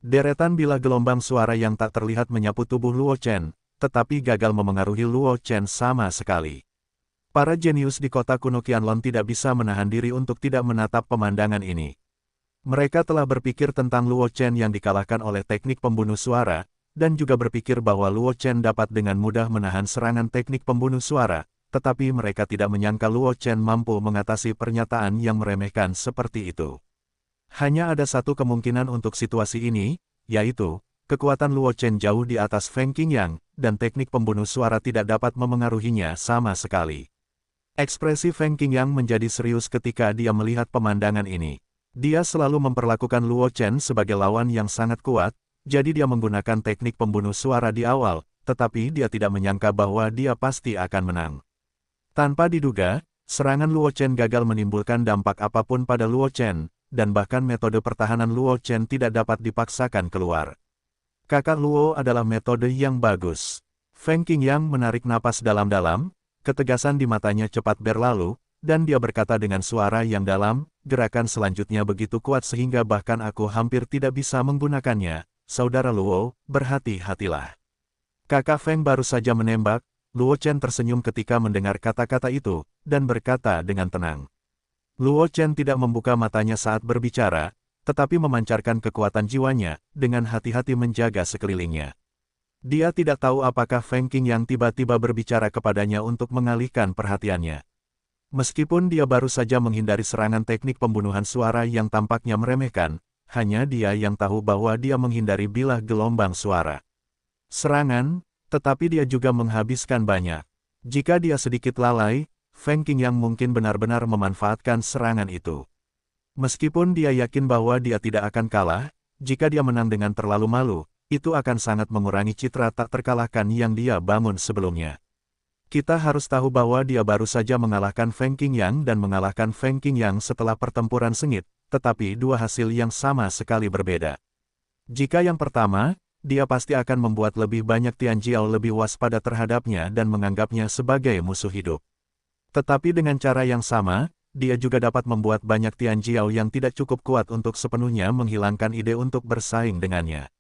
Deretan bilah gelombang suara yang tak terlihat menyapu tubuh Luo Chen, tetapi gagal memengaruhi Luo Chen sama sekali. Para jenius di kota kuno Qianlong tidak bisa menahan diri untuk tidak menatap pemandangan ini. Mereka telah berpikir tentang Luo Chen yang dikalahkan oleh teknik pembunuh suara, dan juga berpikir bahwa Luo Chen dapat dengan mudah menahan serangan teknik pembunuh suara, tetapi mereka tidak menyangka Luo Chen mampu mengatasi pernyataan yang meremehkan seperti itu. Hanya ada satu kemungkinan untuk situasi ini, yaitu, kekuatan Luo Chen jauh di atas Feng Qingyang, dan teknik pembunuh suara tidak dapat memengaruhinya sama sekali. Ekspresi Feng Qingyang menjadi serius ketika dia melihat pemandangan ini. Dia selalu memperlakukan Luo Chen sebagai lawan yang sangat kuat, jadi dia menggunakan teknik pembunuh suara di awal, tetapi dia tidak menyangka bahwa dia pasti akan menang. Tanpa diduga, serangan Luo Chen gagal menimbulkan dampak apapun pada Luo Chen, dan bahkan metode pertahanan Luo Chen tidak dapat dipaksakan keluar. Kakak Luo adalah metode yang bagus. Feng Qingyang menarik napas dalam-dalam, ketegasan di matanya cepat berlalu, dan dia berkata dengan suara yang dalam, gerakan selanjutnya begitu kuat sehingga bahkan aku hampir tidak bisa menggunakannya. Saudara Luo, berhati-hatilah. Kakak Feng baru saja menembak. Luo Chen tersenyum ketika mendengar kata-kata itu, dan berkata dengan tenang. Luo Chen tidak membuka matanya saat berbicara, tetapi memancarkan kekuatan jiwanya, dengan hati-hati menjaga sekelilingnya. Dia tidak tahu apakah Feng Qingyang tiba-tiba berbicara kepadanya untuk mengalihkan perhatiannya. Meskipun dia baru saja menghindari serangan teknik pembunuhan suara yang tampaknya meremehkan, hanya dia yang tahu bahwa dia menghindari bilah gelombang suara. Serangan, tetapi dia juga menghabiskan banyak. Jika dia sedikit lalai, Feng Qingyang mungkin benar-benar memanfaatkan serangan itu. Meskipun dia yakin bahwa dia tidak akan kalah, jika dia menang dengan terlalu malu, itu akan sangat mengurangi citra tak terkalahkan yang dia bangun sebelumnya. Kita harus tahu bahwa dia baru saja mengalahkan Feng Qingyang dan mengalahkan Feng Qingyang setelah pertempuran sengit, tetapi dua hasil yang sama sekali berbeda. Jika yang pertama, dia pasti akan membuat lebih banyak Tianjiao lebih waspada terhadapnya dan menganggapnya sebagai musuh hidup. Tetapi dengan cara yang sama, dia juga dapat membuat banyak Tianjiao yang tidak cukup kuat untuk sepenuhnya menghilangkan ide untuk bersaing dengannya.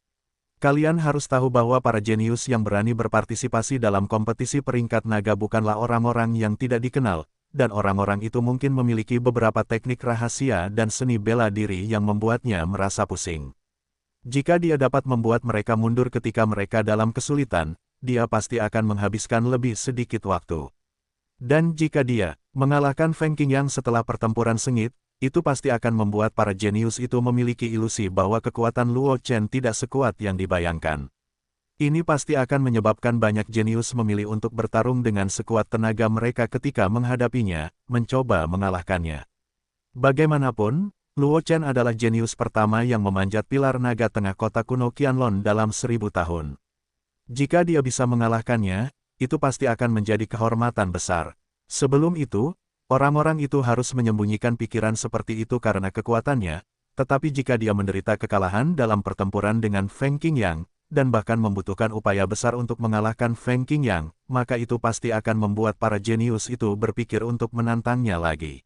Kalian harus tahu bahwa para jenius yang berani berpartisipasi dalam kompetisi peringkat naga bukanlah orang-orang yang tidak dikenal, dan orang-orang itu mungkin memiliki beberapa teknik rahasia dan seni bela diri yang membuatnya merasa pusing. Jika dia dapat membuat mereka mundur ketika mereka dalam kesulitan, dia pasti akan menghabiskan lebih sedikit waktu. Dan jika dia mengalahkan Feng Qingyang setelah pertempuran sengit, itu pasti akan membuat para jenius itu memiliki ilusi bahwa kekuatan Luo Chen tidak sekuat yang dibayangkan. Ini pasti akan menyebabkan banyak jenius memilih untuk bertarung dengan sekuat tenaga mereka ketika menghadapinya, mencoba mengalahkannya. Bagaimanapun, Luo Chen adalah jenius pertama yang memanjat pilar naga tengah kota kuno Qianlong dalam 1000 tahun. Jika dia bisa mengalahkannya, itu pasti akan menjadi kehormatan besar. Sebelum itu, orang-orang itu harus menyembunyikan pikiran seperti itu karena kekuatannya, tetapi jika dia menderita kekalahan dalam pertempuran dengan Feng Qingyang, dan bahkan membutuhkan upaya besar untuk mengalahkan Feng Qingyang, maka itu pasti akan membuat para jenius itu berpikir untuk menantangnya lagi.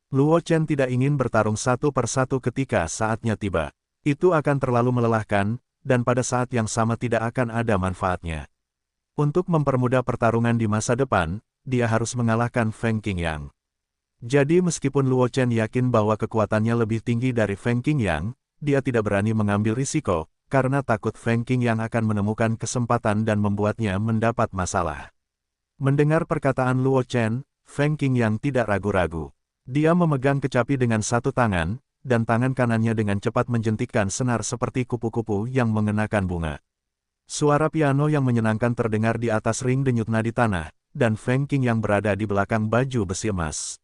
Luo Chen tidak ingin bertarung satu persatu ketika saatnya tiba. Itu akan terlalu melelahkan, dan pada saat yang sama tidak akan ada manfaatnya. Untuk mempermudah pertarungan di masa depan, dia harus mengalahkan Feng Qingyang. Jadi meskipun Luo Chen yakin bahwa kekuatannya lebih tinggi dari Feng Qingyang, dia tidak berani mengambil risiko, karena takut Feng Qingyang akan menemukan kesempatan dan membuatnya mendapat masalah. Mendengar perkataan Luo Chen, Feng Qingyang tidak ragu-ragu. Dia memegang kecapi dengan satu tangan, dan tangan kanannya dengan cepat menjentikkan senar seperti kupu-kupu yang mengenakan bunga. Suara piano yang menyenangkan terdengar di atas ring denyut nadi tanah, dan Feng Qing yang berada di belakang baju besi emas.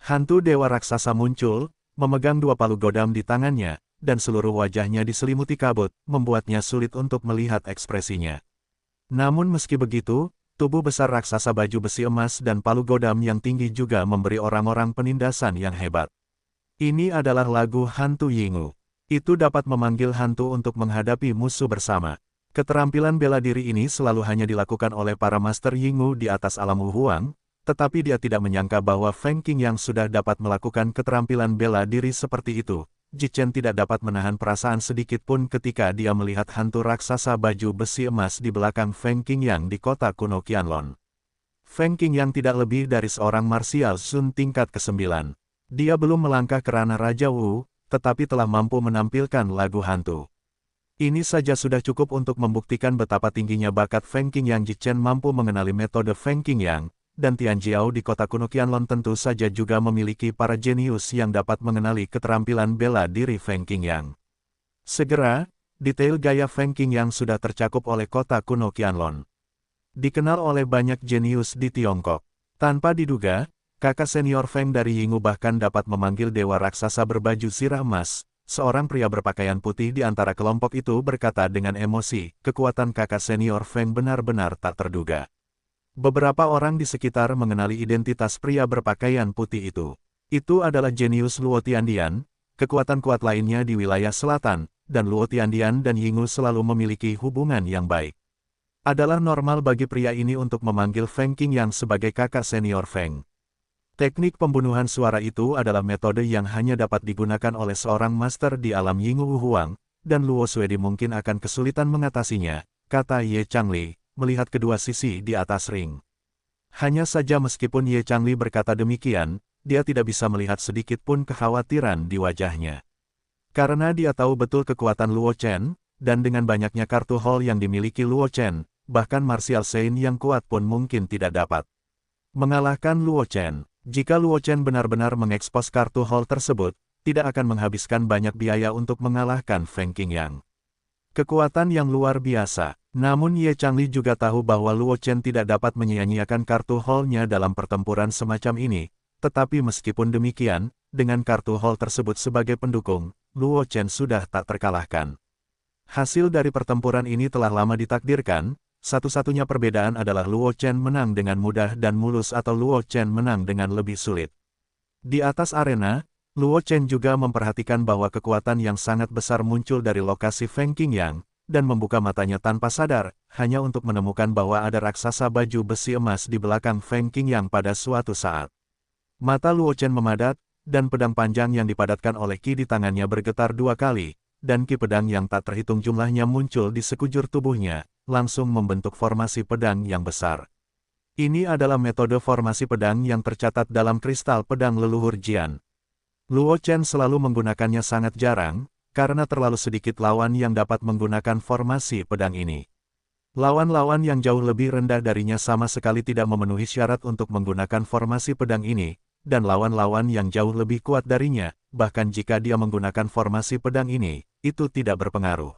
Hantu dewa raksasa muncul, memegang dua palu godam di tangannya, dan seluruh wajahnya diselimuti kabut, membuatnya sulit untuk melihat ekspresinya. Namun meski begitu, tubuh besar raksasa baju besi emas dan palu godam yang tinggi juga memberi orang-orang penindasan yang hebat. Ini adalah lagu hantu Yingu. Itu dapat memanggil hantu untuk menghadapi musuh bersama. Keterampilan bela diri ini selalu hanya dilakukan oleh para Master Yingu di atas alam Wuhuang, tetapi dia tidak menyangka bahwa Feng Qing yang sudah dapat melakukan keterampilan bela diri seperti itu. Ji Chen tidak dapat menahan perasaan sedikit pun ketika dia melihat hantu raksasa baju besi emas di belakang Feng Qing yang di kota kuno Qianlong. Feng Qing yang tidak lebih dari seorang martial Sun tingkat ke-9. Dia belum melangkah ke ranah Raja Wu, tetapi telah mampu menampilkan lagu hantu. Ini saja sudah cukup untuk membuktikan betapa tingginya bakat Feng Qing yang. Ji Chen mampu mengenali metode Feng Qing yang, dan Tian Jiao di kota kuno Qianlong tentu saja juga memiliki para jenius yang dapat mengenali keterampilan bela diri Feng Qing yang. Segera, detail gaya Feng Qing yang sudah tercakup oleh kota kuno Qianlong. Dikenal oleh banyak jenius di Tiongkok. Tanpa diduga, kakak senior Feng dari Yingu bahkan dapat memanggil dewa raksasa berbaju sirah emas. Seorang pria berpakaian putih di antara kelompok itu berkata dengan emosi, kekuatan kakak senior Feng benar-benar tak terduga. Beberapa orang di sekitar mengenali identitas pria berpakaian putih itu. Itu adalah jenius Luo Tiandian, kekuatan kuat lainnya di wilayah selatan, dan Luo Tiandian dan Yingu selalu memiliki hubungan yang baik. Adalah normal bagi pria ini untuk memanggil Feng Qing yang sebagai kakak senior Feng. Teknik pembunuhan suara itu adalah metode yang hanya dapat digunakan oleh seorang master di alam Yingu Wuhuang, dan Luo Suedi mungkin akan kesulitan mengatasinya, kata Ye Changli, melihat kedua sisi di atas ring. Hanya saja meskipun Ye Changli berkata demikian, dia tidak bisa melihat sedikit pun kekhawatiran di wajahnya. Karena dia tahu betul kekuatan Luo Chen, dan dengan banyaknya kartu hall yang dimiliki Luo Chen, bahkan martial Sein yang kuat pun mungkin tidak dapat mengalahkan Luo Chen. Jika Luo Chen benar-benar mengekspos kartu hall tersebut, tidak akan menghabiskan banyak biaya untuk mengalahkan Feng Qing yang. Kekuatan yang luar biasa. Namun Ye Changli juga tahu bahwa Luo Chen tidak dapat menyia-nyiakan kartu hall-nya dalam pertempuran semacam ini, tetapi meskipun demikian, dengan kartu hall tersebut sebagai pendukung, Luo Chen sudah tak terkalahkan. Hasil dari pertempuran ini telah lama ditakdirkan. Satu-satunya perbedaan adalah Luo Chen menang dengan mudah dan mulus atau Luo Chen menang dengan lebih sulit. Di atas arena, Luo Chen juga memperhatikan bahwa kekuatan yang sangat besar muncul dari lokasi Feng Qing yang, dan membuka matanya tanpa sadar, hanya untuk menemukan bahwa ada raksasa baju besi emas di belakang Feng Qing yang pada suatu saat. Mata Luo Chen memadat, dan pedang panjang yang dipadatkan oleh Qi di tangannya bergetar dua kali, dan Qi pedang yang tak terhitung jumlahnya muncul di sekujur tubuhnya, langsung membentuk formasi pedang yang besar. Ini adalah metode formasi pedang yang tercatat dalam kristal pedang leluhur Jian. Luo Chen selalu menggunakannya sangat jarang, karena terlalu sedikit lawan yang dapat menggunakan formasi pedang ini. Lawan-lawan yang jauh lebih rendah darinya sama sekali tidak memenuhi syarat untuk menggunakan formasi pedang ini, dan lawan-lawan yang jauh lebih kuat darinya, bahkan jika dia menggunakan formasi pedang ini, itu tidak berpengaruh.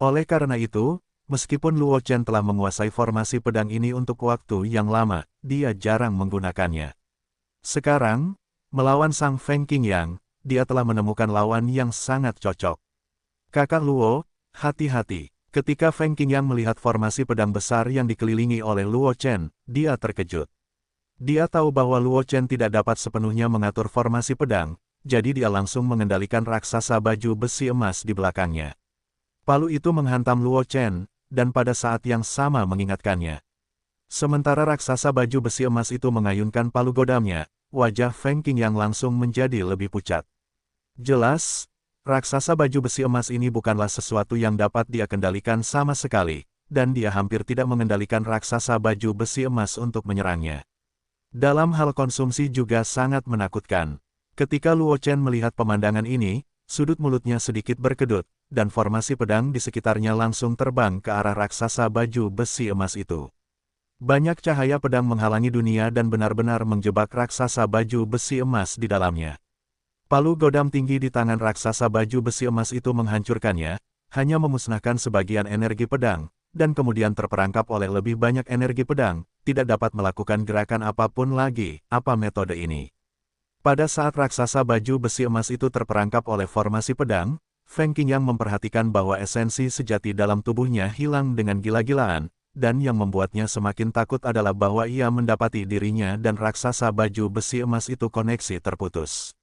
Oleh karena itu, meskipun Luo Chen telah menguasai formasi pedang ini untuk waktu yang lama, dia jarang menggunakannya. Sekarang, melawan sang Feng Qing yang, dia telah menemukan lawan yang sangat cocok. Kakak Luo, hati-hati. Ketika Feng Qing yang melihat formasi pedang besar yang dikelilingi oleh Luo Chen, dia terkejut. Dia tahu bahwa Luo Chen tidak dapat sepenuhnya mengatur formasi pedang, jadi dia langsung mengendalikan raksasa baju besi emas di belakangnya. Palu itu menghantam Luo Chen, dan pada saat yang sama mengingatkannya. Sementara raksasa baju besi emas itu mengayunkan palu godamnya, wajah Feng Qing yang langsung menjadi lebih pucat. Jelas, raksasa baju besi emas ini bukanlah sesuatu yang dapat dia kendalikan sama sekali, dan dia hampir tidak mengendalikan raksasa baju besi emas untuk menyerangnya. Dalam hal konsumsi juga sangat menakutkan. Ketika Luo Chen melihat pemandangan ini, sudut mulutnya sedikit berkedut, dan formasi pedang di sekitarnya langsung terbang ke arah raksasa baju besi emas itu. Banyak cahaya pedang menghalangi dunia dan benar-benar menjebak raksasa baju besi emas di dalamnya. Palu godam tinggi di tangan raksasa baju besi emas itu menghancurkannya, hanya memusnahkan sebagian energi pedang, dan kemudian terperangkap oleh lebih banyak energi pedang, tidak dapat melakukan gerakan apapun lagi. Apa metode ini? Pada saat raksasa baju besi emas itu terperangkap oleh formasi pedang, Feng Qingyang memperhatikan bahwa esensi sejati dalam tubuhnya hilang dengan gila-gilaan, dan yang membuatnya semakin takut adalah bahwa ia mendapati dirinya dan raksasa baju besi emas itu koneksi terputus.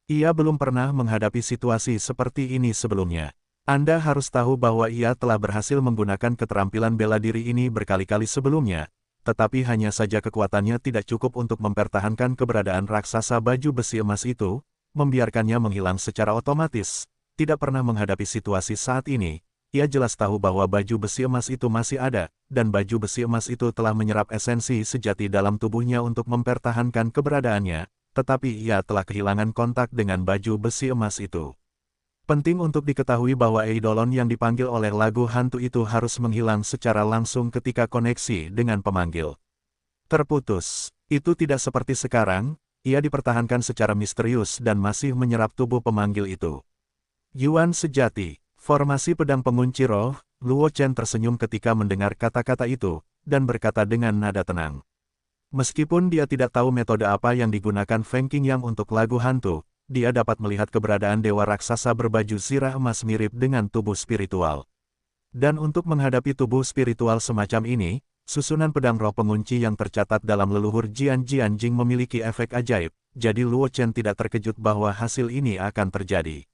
Ia belum pernah menghadapi situasi seperti ini sebelumnya. Anda harus tahu bahwa ia telah berhasil menggunakan keterampilan bela diri ini berkali-kali sebelumnya, tetapi hanya saja kekuatannya tidak cukup untuk mempertahankan keberadaan raksasa baju besi emas itu, membiarkannya menghilang secara otomatis. Tidak pernah menghadapi situasi saat ini, ia jelas tahu bahwa baju besi emas itu masih ada, dan baju besi emas itu telah menyerap esensi sejati dalam tubuhnya untuk mempertahankan keberadaannya, tetapi ia telah kehilangan kontak dengan baju besi emas itu. Penting untuk diketahui bahwa eidolon yang dipanggil oleh lagu hantu itu harus menghilang secara langsung ketika koneksi dengan pemanggil terputus. Itu tidak seperti sekarang, ia dipertahankan secara misterius dan masih menyerap tubuh pemanggil itu. Yuan sejati, formasi pedang pengunci roh, Luo Chen tersenyum ketika mendengar kata-kata itu, dan berkata dengan nada tenang. Meskipun dia tidak tahu metode apa yang digunakan Feng Qingyang untuk lagu hantu, dia dapat melihat keberadaan dewa raksasa berbaju zirah emas mirip dengan tubuh spiritual. Dan untuk menghadapi tubuh spiritual semacam ini, susunan pedang roh pengunci yang tercatat dalam leluhur Jian Jianjing memiliki efek ajaib, jadi Luo Chen tidak terkejut bahwa hasil ini akan terjadi.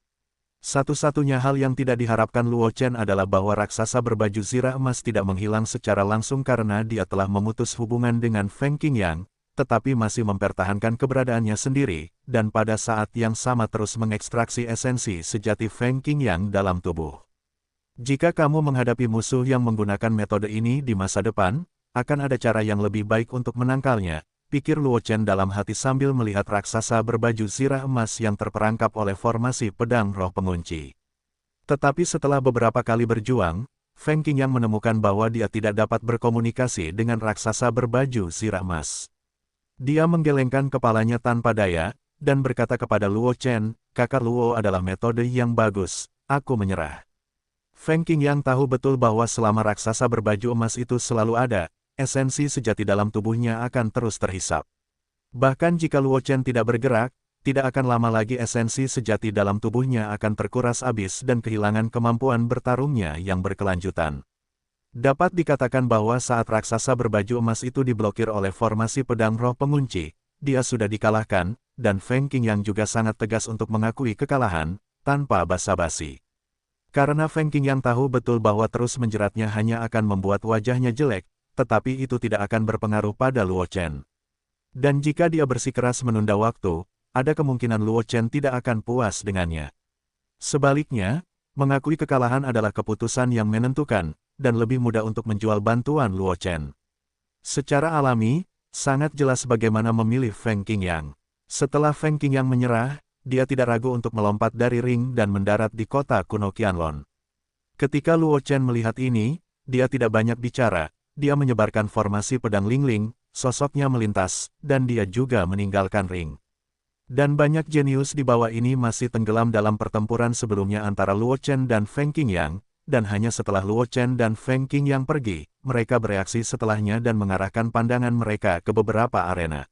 Satu-satunya hal yang tidak diharapkan Luo Chen adalah bahwa raksasa berbaju zirah emas tidak menghilang secara langsung karena dia telah memutus hubungan dengan Feng Qingyang, tetapi masih mempertahankan keberadaannya sendiri, dan pada saat yang sama terus mengekstraksi esensi sejati Feng Qingyang dalam tubuh. Jika kamu menghadapi musuh yang menggunakan metode ini di masa depan, akan ada cara yang lebih baik untuk menangkalnya, pikir Luo Chen dalam hati sambil melihat raksasa berbaju zirah emas yang terperangkap oleh formasi pedang roh pengunci. Tetapi setelah beberapa kali berjuang, Feng Qingyang menemukan bahwa dia tidak dapat berkomunikasi dengan raksasa berbaju zirah emas. Dia menggelengkan kepalanya tanpa daya, dan berkata kepada Luo Chen, "Kakak Luo adalah metode yang bagus, aku menyerah." Feng Qingyang tahu betul bahwa selama raksasa berbaju emas itu selalu ada, esensi sejati dalam tubuhnya akan terus terhisap. Bahkan jika Luo Chen tidak bergerak, tidak akan lama lagi esensi sejati dalam tubuhnya akan terkuras habis dan kehilangan kemampuan bertarungnya yang berkelanjutan. Dapat dikatakan bahwa saat raksasa berbaju emas itu diblokir oleh formasi pedang roh pengunci, dia sudah dikalahkan, dan Feng Qingyang juga sangat tegas untuk mengakui kekalahan, tanpa basa-basi. Karena Feng Qingyang tahu betul bahwa terus menjeratnya hanya akan membuat wajahnya jelek, tetapi itu tidak akan berpengaruh pada Luo Chen. Dan jika dia bersikeras menunda waktu, ada kemungkinan Luo Chen tidak akan puas dengannya. Sebaliknya, mengakui kekalahan adalah keputusan yang menentukan, dan lebih mudah untuk menjual bantuan Luo Chen. Secara alami, sangat jelas bagaimana memilih Feng Qingyang. Setelah Feng Qingyang menyerah, dia tidak ragu untuk melompat dari ring dan mendarat di kota kuno Qianlong. Ketika Luo Chen melihat ini, dia tidak banyak bicara, dia menyebarkan formasi pedang Lingling, sosoknya melintas, dan dia juga meninggalkan ring. Dan banyak jenius di bawah ini masih tenggelam dalam pertempuran sebelumnya antara Luo Chen dan Feng Qingyang, dan hanya setelah Luo Chen dan Feng Qingyang pergi, mereka bereaksi setelahnya dan mengarahkan pandangan mereka ke beberapa arena.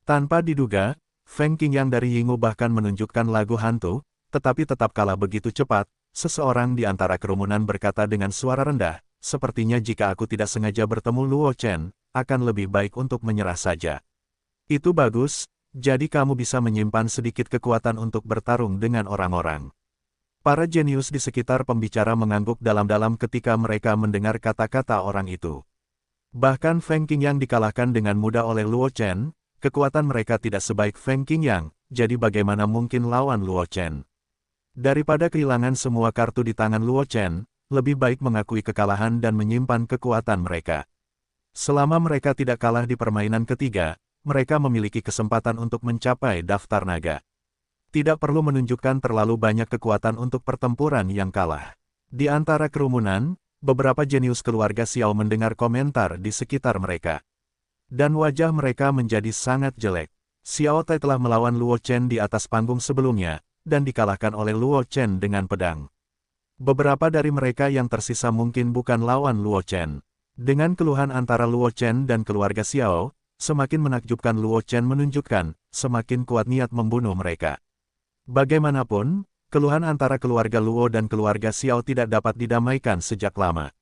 Tanpa diduga, Feng Qingyang dari Yinggu bahkan menunjukkan lagu hantu, tetapi tetap kalah begitu cepat. Seseorang di antara kerumunan berkata dengan suara rendah, "Sepertinya jika aku tidak sengaja bertemu Luo Chen, akan lebih baik untuk menyerah saja." Itu bagus, jadi kamu bisa menyimpan sedikit kekuatan untuk bertarung dengan orang-orang. Para jenius di sekitar pembicara mengangguk dalam-dalam ketika mereka mendengar kata-kata orang itu. Bahkan Feng Qingyang dikalahkan dengan mudah oleh Luo Chen, kekuatan mereka tidak sebaik Feng Qingyang, jadi bagaimana mungkin lawan Luo Chen? Daripada kehilangan semua kartu di tangan Luo Chen, lebih baik mengakui kekalahan dan menyimpan kekuatan mereka. Selama mereka tidak kalah di permainan ketiga, mereka memiliki kesempatan untuk mencapai daftar naga. Tidak perlu menunjukkan terlalu banyak kekuatan untuk pertempuran yang kalah. Di antara kerumunan, beberapa jenius keluarga Xiao mendengar komentar di sekitar mereka. Dan wajah mereka menjadi sangat jelek. Xiao Tai telah melawan Luo Chen di atas panggung sebelumnya, dan dikalahkan oleh Luo Chen dengan pedang. Beberapa dari mereka yang tersisa mungkin bukan lawan Luo Chen. Dengan keluhan antara Luo Chen dan keluarga Xiao, semakin menakjubkan Luo Chen menunjukkan, semakin kuat niat membunuh mereka. Bagaimanapun, keluhan antara keluarga Luo dan keluarga Xiao tidak dapat didamaikan sejak lama.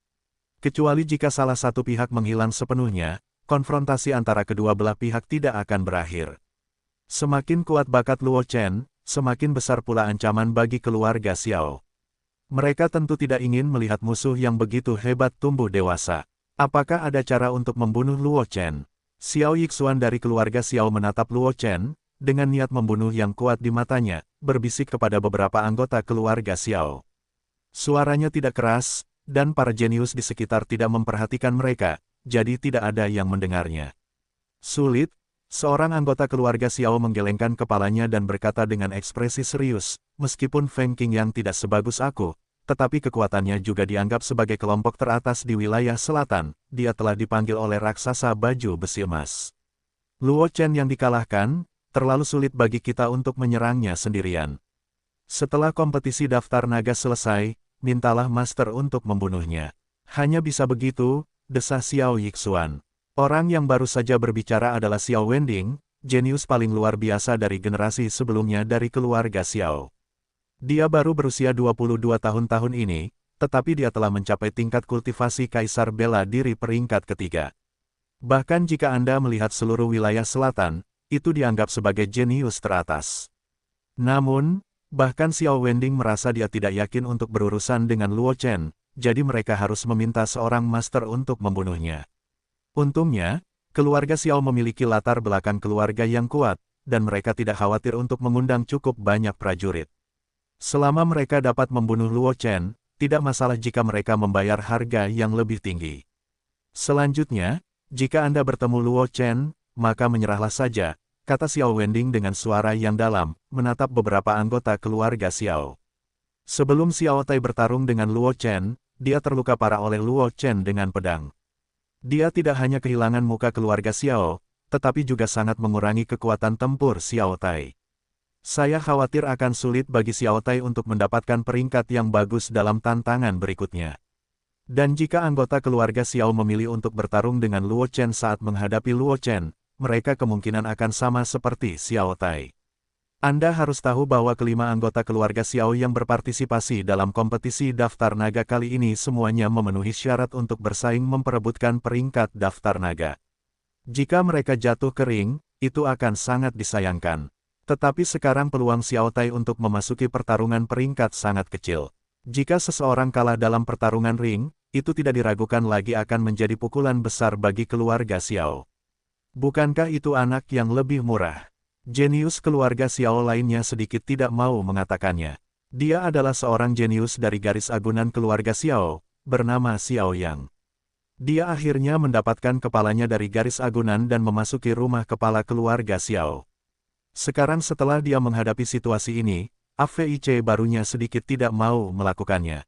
Kecuali jika salah satu pihak menghilang sepenuhnya, konfrontasi antara kedua belah pihak tidak akan berakhir. Semakin kuat bakat Luo Chen, semakin besar pula ancaman bagi keluarga Xiao. Mereka tentu tidak ingin melihat musuh yang begitu hebat tumbuh dewasa. Apakah ada cara untuk membunuh Luo Chen? Xiao Yixuan dari keluarga Xiao menatap Luo Chen, dengan niat membunuh yang kuat di matanya, berbisik kepada beberapa anggota keluarga Xiao. Suaranya tidak keras, dan para jenius di sekitar tidak memperhatikan mereka, jadi tidak ada yang mendengarnya. Sulit, seorang anggota keluarga Xiao menggelengkan kepalanya dan berkata dengan ekspresi serius, meskipun Feng Qingyang tidak sebagus aku, tetapi kekuatannya juga dianggap sebagai kelompok teratas di wilayah selatan, dia telah dipanggil oleh raksasa baju besi emas. Luo Chen yang dikalahkan, terlalu sulit bagi kita untuk menyerangnya sendirian. Setelah kompetisi daftar naga selesai, mintalah master untuk membunuhnya. Hanya bisa begitu, desah Xiao Yixuan. Orang yang baru saja berbicara adalah Xiao Wending, jenius paling luar biasa dari generasi sebelumnya dari keluarga Xiao. Dia baru berusia 22 tahun ini, tetapi dia telah mencapai tingkat kultivasi kaisar bela diri peringkat ketiga. Bahkan jika Anda melihat seluruh wilayah selatan, itu dianggap sebagai jenius teratas. Namun, bahkan Xiao Wending merasa dia tidak yakin untuk berurusan dengan Luo Chen, jadi mereka harus meminta seorang master untuk membunuhnya. Untungnya, keluarga Xiao memiliki latar belakang keluarga yang kuat, dan mereka tidak khawatir untuk mengundang cukup banyak prajurit. Selama mereka dapat membunuh Luo Chen, tidak masalah jika mereka membayar harga yang lebih tinggi. Selanjutnya, jika Anda bertemu Luo Chen, maka menyerahlah saja, kata Xiao Wending dengan suara yang dalam, menatap beberapa anggota keluarga Xiao. Sebelum Xiao Tai bertarung dengan Luo Chen, dia terluka parah oleh Luo Chen dengan pedang. Dia tidak hanya kehilangan muka keluarga Xiao, tetapi juga sangat mengurangi kekuatan tempur Xiao Tai. Saya khawatir akan sulit bagi Xiao Tai untuk mendapatkan peringkat yang bagus dalam tantangan berikutnya. Dan jika anggota keluarga Xiao memilih untuk bertarung dengan Luo Chen saat menghadapi Luo Chen, mereka kemungkinan akan sama seperti Xiao Tai. Anda harus tahu bahwa kelima anggota keluarga Xiao yang berpartisipasi dalam kompetisi daftar naga kali ini semuanya memenuhi syarat untuk bersaing memperebutkan peringkat daftar naga. Jika mereka jatuh ke ring, itu akan sangat disayangkan. Tetapi sekarang peluang Xiao Tai untuk memasuki pertarungan peringkat sangat kecil. Jika seseorang kalah dalam pertarungan ring, itu tidak diragukan lagi akan menjadi pukulan besar bagi keluarga Xiao. Bukankah itu anak yang lebih murah? Jenius keluarga Xiao lainnya sedikit tidak mau mengatakannya. Dia adalah seorang jenius dari garis agunan keluarga Xiao, bernama Xiao Yang. Dia akhirnya mendapatkan kepalanya dari garis agunan dan memasuki rumah kepala keluarga Xiao. Sekarang setelah dia menghadapi situasi ini, AVIC barunya sedikit tidak mau melakukannya.